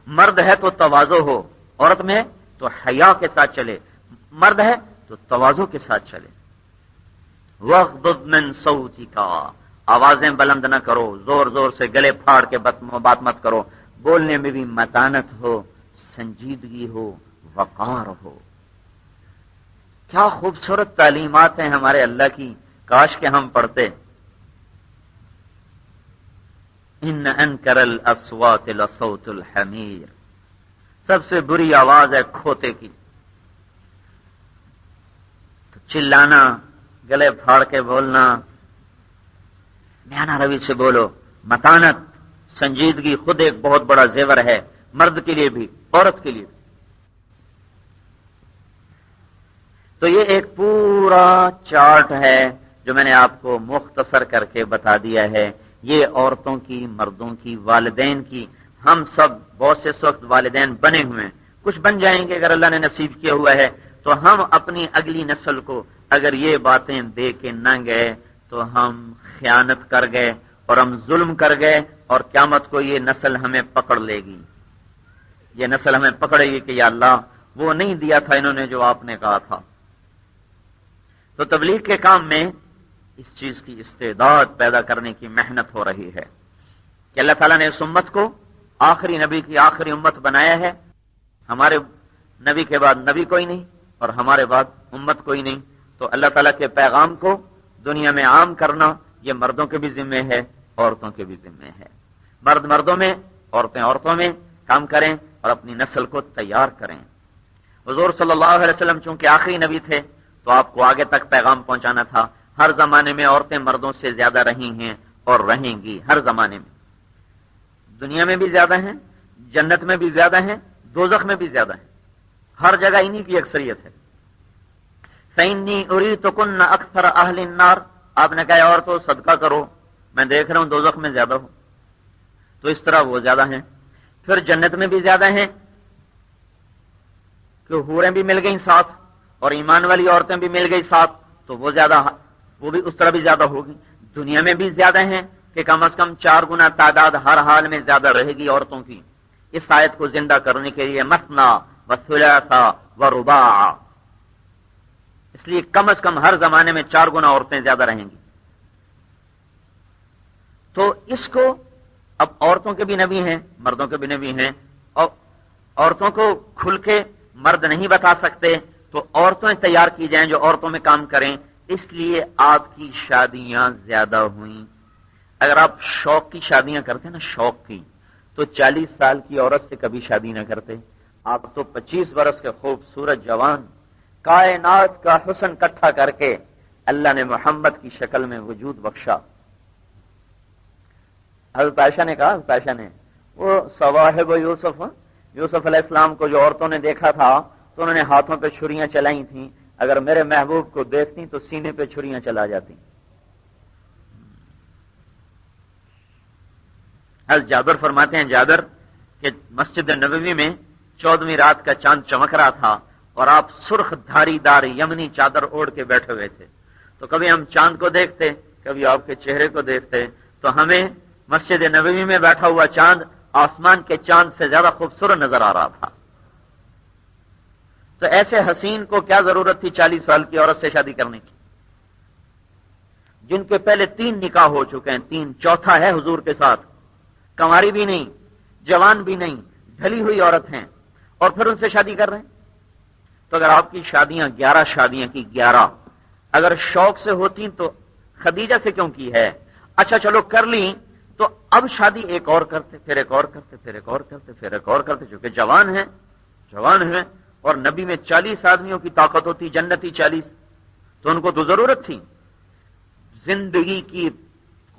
Speaker 2: مرد ہے تو تواضع ہو. عورت میں تو حیا کے ساتھ چلے، مرد ہے تو تواضع کے ساتھ چلے. وَاغْضُضْ مِنْ صَوْتِكَ، آوازیں بلند نہ کرو، زور زور سے گلے پھاڑ کے بات مت کرو. بولنے میں بھی متانت ہو، سنجیدگی ہو، وقار ہو. کیا خوبصورت تعلیمات ہیں ہمارے اللہ کی، کاش کہ ہم پڑھتے. ان انکر الاصوات لصوت الحمیر، سب سے بری آواز ہے کھوتے کی. تو چلانا، گلے پھاڑ کے بولنا، میانہ روی سے بولو. متانت، سنجیدگی خود ایک بہت بڑا زیور ہے، مرد کے لیے بھی عورت کے لیے بھی. تو یہ ایک پورا چارٹ ہے جو میں نے آپ کو مختصر کر کے بتا دیا ہے. یہ عورتوں کی، مردوں کی، والدین کی. ہم سب بہت سے اس وقت والدین بنے ہوئے ہیں، کچھ بن جائیں گے اگر اللہ نے نصیب کیا ہوا ہے. تو ہم اپنی اگلی نسل کو اگر یہ باتیں دے کے نہ گئے تو ہم خیانت کر گئے اور ہم ظلم کر گئے، اور قیامت کو یہ نسل ہمیں پکڑ لے گی. یہ نسل ہمیں پکڑے گی کہ یا اللہ وہ نہیں دیا تھا انہوں نے جو آپ نے کہا تھا. تو تبلیغ کے کام میں اس چیز کی استعداد پیدا کرنے کی محنت ہو رہی ہے کہ اللہ تعالیٰ نے اس امت کو آخری نبی کی آخری امت بنایا ہے. ہمارے نبی کے بعد نبی کوئی نہیں اور ہمارے بعد امت کوئی نہیں. تو اللہ تعالیٰ کے پیغام کو دنیا میں عام کرنا یہ مردوں کے بھی ذمہ ہے، عورتوں کے بھی ذمہ ہے. مرد مردوں میں، عورتیں عورتوں میں کام کریں اور اپنی نسل کو تیار کریں. حضور صلی اللہ علیہ وسلم چونکہ آخری نبی تھے تو آپ کو آگے تک پیغام پہنچانا تھا. ہر زمانے میں عورتیں مردوں سے زیادہ رہی ہیں اور رہیں گی. ہر زمانے میں، دنیا میں بھی زیادہ ہیں، جنت میں بھی زیادہ ہیں، دوزخ میں بھی زیادہ ہیں. ہر جگہ انہی کی اکثریت ہے. فَإِنِّي أُرِيتُكُنَّ أَكْثَرَ أَهْلِ النَّارِ، آپ نے کہا اور تو صدقہ کرو، میں دیکھ رہا ہوں دوزخ میں زیادہ ہوں. تو اس طرح وہ زیادہ ہیں. پھر جنت میں بھی زیادہ ہیں کہ حوریں بھی مل گئیں ساتھ اور ایمان والی عورتیں بھی مل گئی ساتھ، تو وہ زیادہ، وہ بھی اس طرح بھی زیادہ ہوگی. دنیا میں بھی زیادہ ہیں کہ کم از کم 4 گنا تعداد ہر حال میں زیادہ رہے گی عورتوں کی. اس آیت کو زندہ کرنے کے لیے مثنا و ثلاثا و رباع، اس لیے کم از کم ہر زمانے میں 4 گنا عورتیں زیادہ رہیں گی. تو اس کو اب عورتوں کے بھی نبی ہیں، مردوں کے بھی نبی ہیں، اور عورتوں کو کھل کے مرد نہیں بتا سکتے تو عورتیں تیار کی جائیں جو عورتوں میں کام کریں. اس لیے آپ کی شادیاں زیادہ ہوئیں. اگر آپ شوق کی شادیاں کرتے نا، شوق کی، تو 40 سال کی عورت سے کبھی شادی نہ کرتے. آپ تو 25 برس کے خوبصورت جوان، کائنات کا حسن اکٹھا کر کے اللہ نے محمد کی شکل میں وجود بخشا. حضرت عائشہ نے کہا، حضرت عائشہ نے، وہ صواحب یوسف علیہ السلام کو جو عورتوں نے دیکھا تھا تو انہوں نے ہاتھوں پہ چھریاں چلائی تھیں. اگر میرے محبوب کو دیکھتی تو سینے پہ چھریاں چلا جاتی. حضرت جابر فرماتے ہیں، جابر کہ مسجد نبوی میں 14ویں رات کا چاند چمک رہا تھا اور آپ سرخ دھاری دار یمنی چادر اوڑھ کے بیٹھے ہوئے تھے. تو کبھی ہم چاند کو دیکھتے، کبھی آپ کے چہرے کو دیکھتے، تو ہمیں مسجد نبوی میں بیٹھا ہوا چاند آسمان کے چاند سے زیادہ خوبصورت نظر آ رہا تھا. تو ایسے حسین کو کیا ضرورت تھی 40 سال کی عورت سے شادی کرنے کی، جن کے پہلے 3 نکاح ہو چکے ہیں، 3، چوتھا ہے حضور کے ساتھ. کنواری بھی نہیں، جوان بھی نہیں، ڈھلی ہوئی عورت ہیں اور پھر ان سے شادی کر رہے ہیں. تو اگر آپ کی شادیاں 11 شادیاں کی 11 اگر شوق سے ہوتی تو خدیجہ سے کیوں کی ہے؟ اچھا چلو کر لی، تو اب شادی ایک اور کرتے، پھر ایک اور کرتے، پھر ایک اور کرتے، پھر ایک اور کرتے، چونکہ جوان ہیں اور نبی میں 40 آدمیوں کی طاقت ہوتی، جنتی 40، تو ان کو تو ضرورت تھی. زندگی کی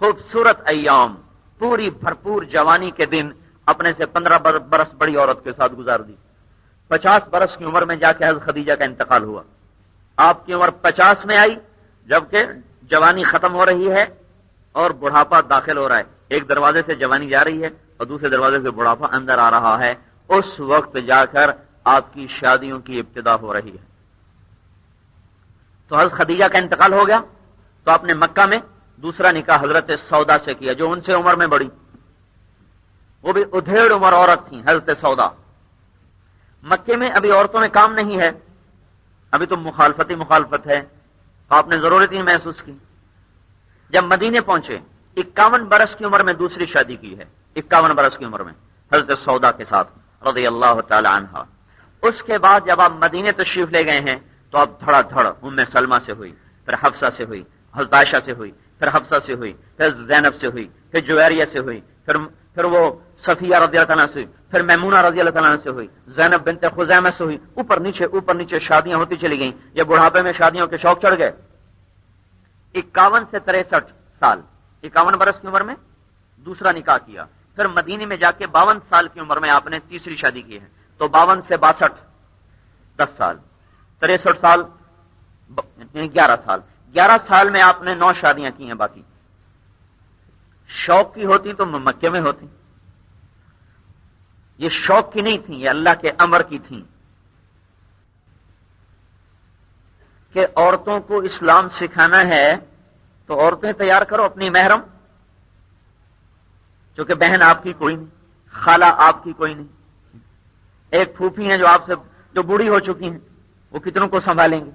Speaker 2: خوبصورت ایام پوری بھرپور جوانی کے دن اپنے سے 15 برس بڑی عورت کے ساتھ گزار دی. 50 برس کی عمر میں جا کے حضرت خدیجہ کا انتقال ہوا. آپ کی عمر 50 میں آئی جبکہ جوانی ختم ہو رہی ہے اور بڑھاپا داخل ہو رہا ہے. ایک دروازے سے جوانی جا رہی ہے اور دوسرے دروازے سے بڑھاپا اندر آ رہا ہے. اس وقت جا کر آپ کی شادیوں کی ابتدا ہو رہی ہے. تو حضرت خدیجہ کا انتقال ہو گیا تو آپ نے مکہ میں دوسرا نکاح حضرت سودا سے کیا جو ان سے عمر میں بڑی, وہ بھی ادھیڑ عمر عورت تھی حضرت سودا. مکے میں ابھی عورتوں میں کام نہیں ہے, ابھی تو مخالفت ہے, تو آپ نے ضرورت ہی محسوس کی. جب مدینے پہنچے 51 برس کی عمر میں دوسری شادی کی ہے, 51 برس کی عمر میں حضرت سودا کے ساتھ رضی اللہ تعالی عنہا. اس کے بعد جب آپ مدینے تشریف لے گئے ہیں تو اب دھڑا دھڑ ام سلمہ سے ہوئی, پھر حفصہ سے ہوئی, حضرت عائشہ سے ہوئی, پھر حفصہ سے ہوئی, پھر زینب سے ہوئی, پھر جویریہ سے ہوئی, پھر وہ صفیہ رضی اللہ عنہا سے, پھر میمونہ رضی اللہ عنہا سے ہوئی, زینب بنت خزیمہ سے ہوئی. اوپر نیچے شادیاں ہوتی چلی گئیں. یہ بڑھاپے میں شادیوں کے شوق چڑھ گئے. 51 سے 63 سال, 51 برس کی عمر میں دوسرا نکاح کیا. پھر مدینے میں جا کے 52 سال کی عمر میں آپ نے تیسری شادی کی ہے. تو 52 سے 62 10 سال, 63 سال 11 سال, 11 سال میں آپ نے 9 شادیاں کی ہیں. باقی شوق کی ہوتی تو مکے میں ہوتی. یہ شوق کی نہیں تھی, یہ اللہ کے امر کی تھی کہ عورتوں کو اسلام سکھانا ہے تو عورتیں تیار کرو اپنی محرم, چونکہ بہن آپ کی کوئی نہیں, خالہ آپ کی کوئی نہیں, ایک پھوپھی ہیں جو آپ سے جو بوڑھی ہو چکی ہیں, وہ کتنوں کو سنبھالیں گے,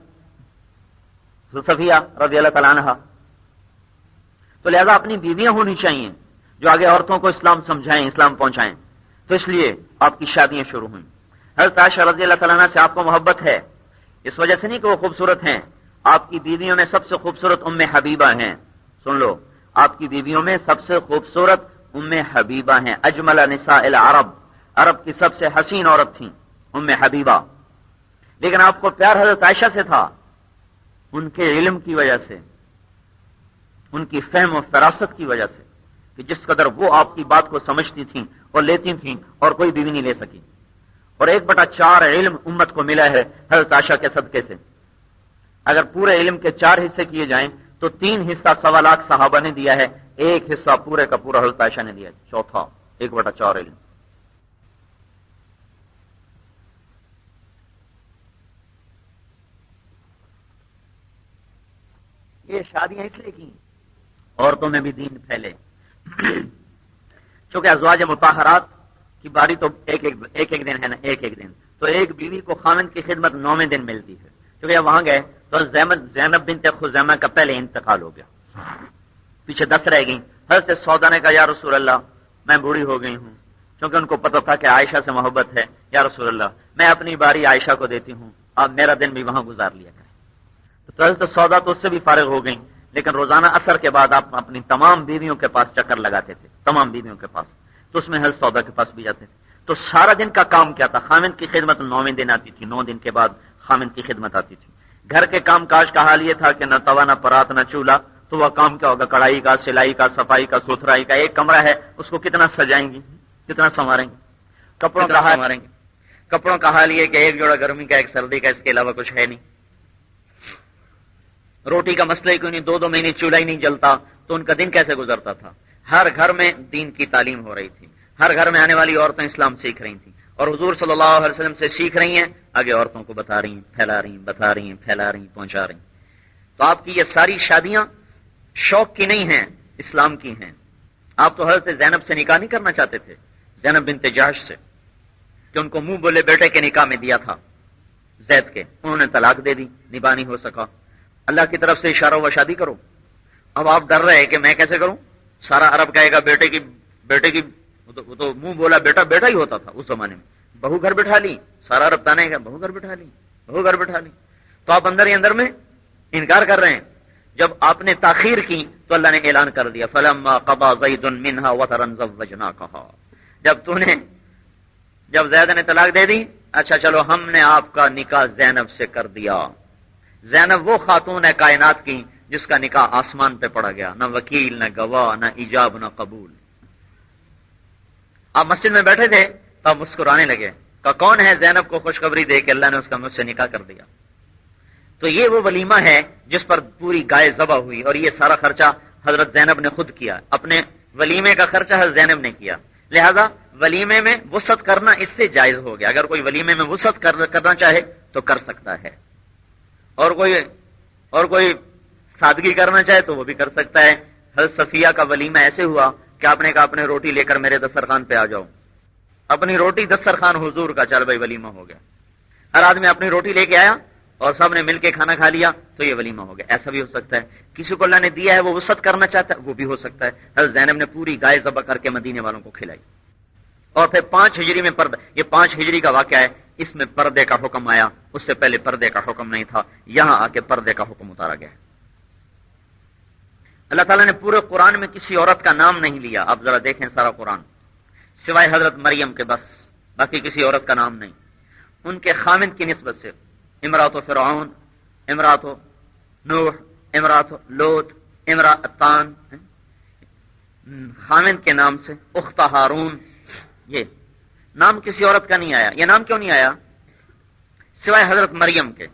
Speaker 2: صفیہ رضی اللہ تعالیٰ عنہا. تو لہذا اپنی بیویاں ہونی چاہیے جو آگے عورتوں کو اسلام سمجھائیں, اسلام پہنچائیں. تو اس لیے آپ کی شادیاں شروع ہوئیں. حضرت عائشہ رضی اللہ تعالیٰ عنہا سے آپ کو محبت ہے, اس وجہ سے نہیں کہ وہ خوبصورت ہیں. آپ کی بیویوں میں سب سے خوبصورت ام حبیبہ ہیں. سن لو, آپ کی بیویوں میں سب سے خوبصورت ام حبیبہ ہیں. اجمل نساء العرب, عرب کی سب سے حسین عورت تھیں ام حبیبہ. لیکن آپ کو پیار حضرت عائشہ سے تھا, ان کے علم کی وجہ سے, ان کی فہم و فراست کی وجہ سے, کہ جس قدر وہ آپ کی بات کو سمجھتی تھیں اور لیتی تھیں اور کوئی بیوی نہیں لے سکی. اور 1/4 علم امت کو ملا ہے حضرت عائشہ کے صدقے سے. اگر پورے علم کے 4 حصے کیے جائیں تو 3 حصہ 1.25 لاکھ صحابہ نے دیا ہے, 1 حصہ پورے کا پورا حضرت عائشہ نے دیا ہے, چوتھا 1/4 علم. یہ شادیاں اس لیے کی عورتوں میں بھی دین پھیلے. چونکہ ازواج مطہرات کی باری تو ایک دن ہے نا, ایک دن. تو ایک بیوی کو خاوند کی خدمت 9ویں دن ملتی ہے. کیونکہ وہاں گئے تو زینب بنت خزیمہ کا پہلے انتقال ہو گیا, پیچھے 10 رہ گئیں. حضرت سودا نے کہا یا رسول اللہ میں بوڑھی ہو گئی ہوں, کیونکہ ان کو پتہ تھا کہ عائشہ سے محبت ہے. یا رسول اللہ میں اپنی باری عائشہ کو دیتی ہوں, آپ میرا دن بھی وہاں گزار لیا کریں. تو حضرت سودا تو اس سے بھی فارغ ہو گئیں, لیکن روزانہ عصر کے بعد آپ اپنی تمام بیویوں کے پاس چکر لگاتے تھے, تمام بیویوں کے پاس. تو اس میں حضرت سودا کے پاس بھی جاتے تھے. تو سارا دن کا کام کیا تھا, خامند کی خدمت 9ویں دن آتی تھی, 9 دن کے بعد خامند کی خدمت آتی تھی. گھر کے کام کاج کا حال یہ تھا کہ نہ توا نہ پرات نہ چولہا, تو وہ کام کیا ہوگا, کڑھائی کا, سلائی کا, صفائی کا, ستھرائی کا. ایک کمرہ ہے اس کو کتنا سجائیں گی, کتنا سنواریں گے. کپڑوں کا حال سنواریں گے, کپڑوں کا حال یہ کہ ایک جوڑا گرمی کا ایک سردی کا, اس کے علاوہ کچھ ہے نہیں. روٹی کا مسئلہ ہی کیوں نہیں, 2 مہینے چولہا ہی نہیں جلتا, تو ان کا دن کیسے گزرتا تھا. ہر گھر میں دین کی تعلیم ہو رہی تھی, ہر گھر میں آنے والی عورتیں اسلام سیکھ رہی تھیں, اور حضور صلی اللہ علیہ وسلم سے سیکھ رہی ہیں, آگے عورتوں کو بتا رہی ہیں, پھیلا رہی ہیں, بتا رہی ہیں, پھیلا رہی ہیں, پہنچا رہی ہیں. تو آپ کی یہ ساری شادیاں شوق کی نہیں ہیں, اسلام کی ہیں. آپ تو حضرت زینب سے نکاح نہیں کرنا چاہتے تھے, زینب بنت جحش سے, کہ ان کو منہ بولے بیٹے کے نکاح میں دیا تھا زید کے, انہوں نے طلاق دے دی, نباہ نہیں ہو سکا. اللہ کی طرف سے اشارہ ہوا شادی کرو. اب آپ ڈر رہے کہ میں کیسے کروں, سارا عرب کہے گا بیٹے کی وہ تو منہ بولا بیٹا ہی ہوتا تھا اس زمانے میں. بہو گھر بٹھا لی, سارا عرب تانے گا بہو گھر بٹھا لی. تو آپ اندر ہی اندر میں انکار کر رہے ہیں. جب آپ نے تاخیر کی تو اللہ نے اعلان کر دیا فلما قضى زید منها وطرا زوجناکها. جب زید نے طلاق دے دی, اچھا چلو ہم نے آپ کا نکاح زینب سے کر دیا. زینب وہ خاتون ہے کائنات کی جس کا نکاح آسمان پہ پڑا گیا, نہ وکیل, نہ گواہ, نہ ایجاب, نہ قبول. آپ مسجد میں بیٹھے تھے تو آپ مسکرانے لگے، کہ کون ہے زینب کو خوشخبری دے کے اللہ نے اس کا مجھ سے نکاح کر دیا. تو یہ وہ ولیمہ ہے جس پر پوری گائے ذبح ہوئی، اور یہ سارا خرچہ حضرت زینب نے خود کیا. اپنے ولیمے کا خرچہ حضرت زینب نے کیا. لہذا ولیمے میں وسعت کرنا اس سے جائز ہو گیا. اگر کوئی ولیمے میں وسعت کرنا چاہے تو کر سکتا ہے، اور کوئی سادگی کرنا چاہے تو وہ بھی کر سکتا ہے. حضرت صفیہ کا ولیمہ ایسے ہوا کہ آپ نے کہا اپنے روٹی لے کر میرے دسترخوان پہ آ جاؤ. اپنی روٹی دسترخوان حضور کا، چل بھائی ولیمہ ہو گیا. ہر آدمی اپنی روٹی لے کے آیا اور سب نے مل کے کھانا کھا لیا تو یہ ولیمہ ہو گیا. ایسا بھی ہو سکتا ہے. کسی کو اللہ نے دیا ہے وہ وسعت کرنا چاہتا ہے، وہ بھی ہو سکتا ہے. حضرت زینب نے پوری گائے ذبح کر کے مدینے والوں کو کھلائی. اور پھر 5 ہجری میں پردہ، یہ 5 ہجری کا واقعہ ہے، اس میں پردے کا حکم آیا. اس سے پہلے پردے کا حکم نہیں تھا، یہاں آ کے پردے کا حکم اتارا گیا. اللہ تعالیٰ نے پورے قرآن میں کسی عورت کا نام نہیں لیا. آپ ذرا دیکھیں سارا قرآن، سوائے حضرت مریم کے، بس باقی کسی عورت کا نام نہیں. ان کے خامند کی نسبت سے امرات فرعون، امرات نوح، امرات لوط، امراتان، خامند کے نام سے اخت ہارون، یہ نام کسی عورت کا نہیں آیا. یہ نام کیوں نہیں آیا؟ سوائے حضرت مریم کے.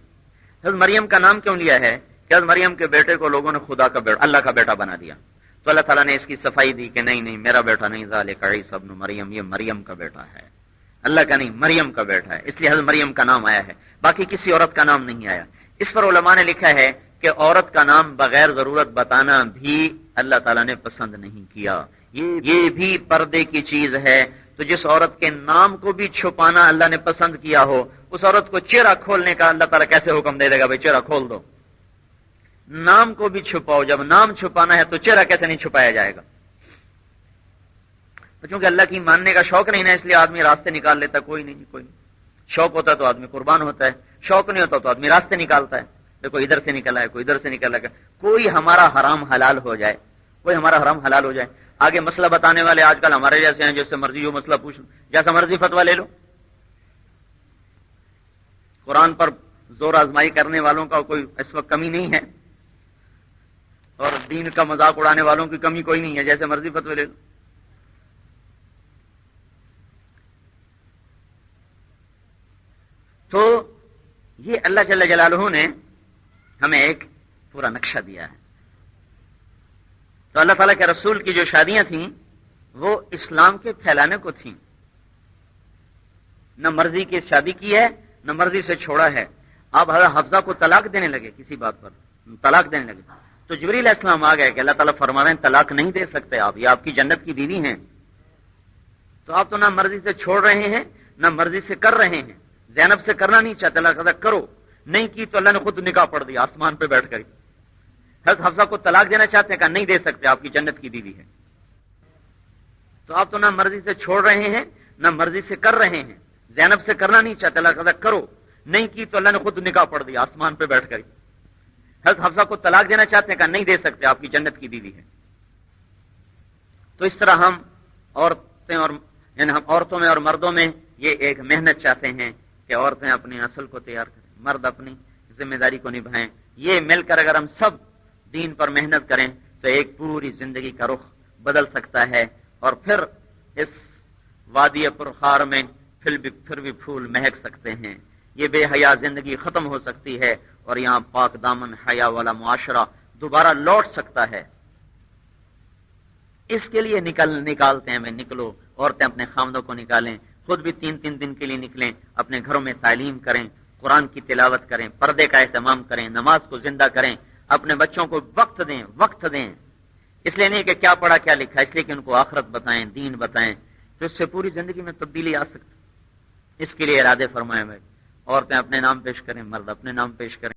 Speaker 2: حضرت مریم کا نام کیوں لیا ہے کہ حضرت مریم کے بیٹے کو لوگوں نے خدا کا بیٹا، اللہ کا بیٹا بنا دیا. تو اللہ تعالیٰ نے اس کی صفائی دی کہ نہیں میرا بیٹا نہیں، ذالک عیسی ابن مریم، یہ مریم کا بیٹا ہے، اللہ کا نہیں، مریم کا بیٹا ہے. اس لیے حضرت مریم کا نام آیا ہے، باقی کسی عورت کا نام نہیں آیا. اس پر علماء نے لکھا ہے کہ عورت کا نام بغیر ضرورت بتانا بھی اللہ تعالیٰ نے پسند نہیں کیا. یہ بھی پردے کی چیز ہے. تو جس عورت کے نام کو بھی چھپانا اللہ نے پسند کیا ہو، اس عورت کو چہرہ کھولنے کا اللہ تعالیٰ کیسے حکم دے گا؟ بھائی چہرہ کھول دو. نام کو بھی چھپاؤ. جب نام چھپانا ہے تو چہرہ کیسے نہیں چھپایا جائے گا؟ کیونکہ اللہ کی ماننے کا شوق نہیں نا، اس لیے آدمی راستے نکال لیتا. کوئی نہیں. شوق ہوتا ہے تو آدمی قربان ہوتا ہے، شوق نہیں ہوتا تو آدمی راستے نکالتا ہے. دیکھو ادھر سے نکلا ہے، کوئی ادھر سے نکلا ہے. کوئی ہمارا حرام حلال ہو جائے، کوئی ہمارا حرام حلال ہو جائے. آگے مسئلہ بتانے والے آج کل ہمارے جیسے ہیں، جس سے مرضی ہو مسئلہ پوچھ لو، جیسا مرضی فتویٰ لے لو. قرآن پر زور آزمائی کرنے والوں کا کوئی اس وقت کمی نہیں ہے، اور دین کا مذاق اڑانے والوں کی کمی کوئی نہیں ہے، جیسے مرضی فتوی لے لو. تو یہ اللہ جل جلالہ نے ہمیں ایک پورا نقشہ دیا ہے. تو اللہ تعالیٰ کے رسول کی جو شادیاں تھیں وہ اسلام کے پھیلانے کو تھیں. نہ مرضی کی شادی کی ہے نہ مرضی سے چھوڑا ہے. آپ حضرت حفصہ کو طلاق دینے لگے، کسی بات پر طلاق دینے لگے تو جبریل علیہ السلام آ گئے کہ اللہ تعالیٰ فرما رہے ہیں طلاق نہیں دے سکتے آپ، یہ آپ کی جنت کی بیوی ہیں. تو آپ تو نہ مرضی سے چھوڑ رہے ہیں نہ مرضی سے کر رہے ہیں. زینب سے کرنا نہیں چاہتے، اللہ کہتا کرو. نہیں کی تو اللہ نے خود نکاح پڑھ دیا آسمان پہ بیٹھ کر. حضرت حفصہ کو طلاق دینا چاہتے ہیں، کہا نہیں دے سکتے، آپ کی جنت کی بیوی ہے. تو آپ تو نہ مرضی سے چھوڑ رہے ہیں نہ مرضی سے کر رہے ہیں. زینب سے کرنا نہیں چاہتے، اللہ کہتا کرو. نہیں کی تو اللہ نے خود نکاح پڑھ دیا آسمان پہ بیٹھ کر. حضرت حفصہ کو طلاق دینا چاہتے ہیں، کہا نہیں دے سکتے، آپ کی جنت کی بیوی ہے. تو اس طرح ہم عورتوں میں اور مردوں میں یہ ایک محنت چاہتے ہیں کہ عورتیں اپنی نسل کو تیار کریں، مرد اپنی ذمہ داری کو نبھائیں. یہ مل کر اگر ہم سب دین پر محنت کریں تو ایک پوری زندگی کا رخ بدل سکتا ہے، اور پھر اس وادی پرخار میں پھر بھی پھول مہک سکتے ہیں. یہ بے حیا زندگی ختم ہو سکتی ہے اور یہاں پاک دامن حیا والا معاشرہ دوبارہ لوٹ سکتا ہے. اس کے لیے نکالتے ہیں. نکلو، عورتیں اپنے خامدوں کو نکالیں، خود بھی 3 دن کے لیے نکلیں، اپنے گھروں میں تعلیم کریں، قرآن کی تلاوت کریں، پردے کا اہتمام کریں، نماز کو زندہ کریں، اپنے بچوں کو وقت دیں. اس لیے نہیں کہ کیا پڑھا کیا لکھا، اس لیے کہ ان کو آخرت بتائیں، دین بتائیں، تو اس سے پوری زندگی میں تبدیلی آ سکتی. اس کے لیے ارادے فرمائے ہوئے عورتیں اپنے نام پیش کریں، مرد اپنے نام پیش کریں.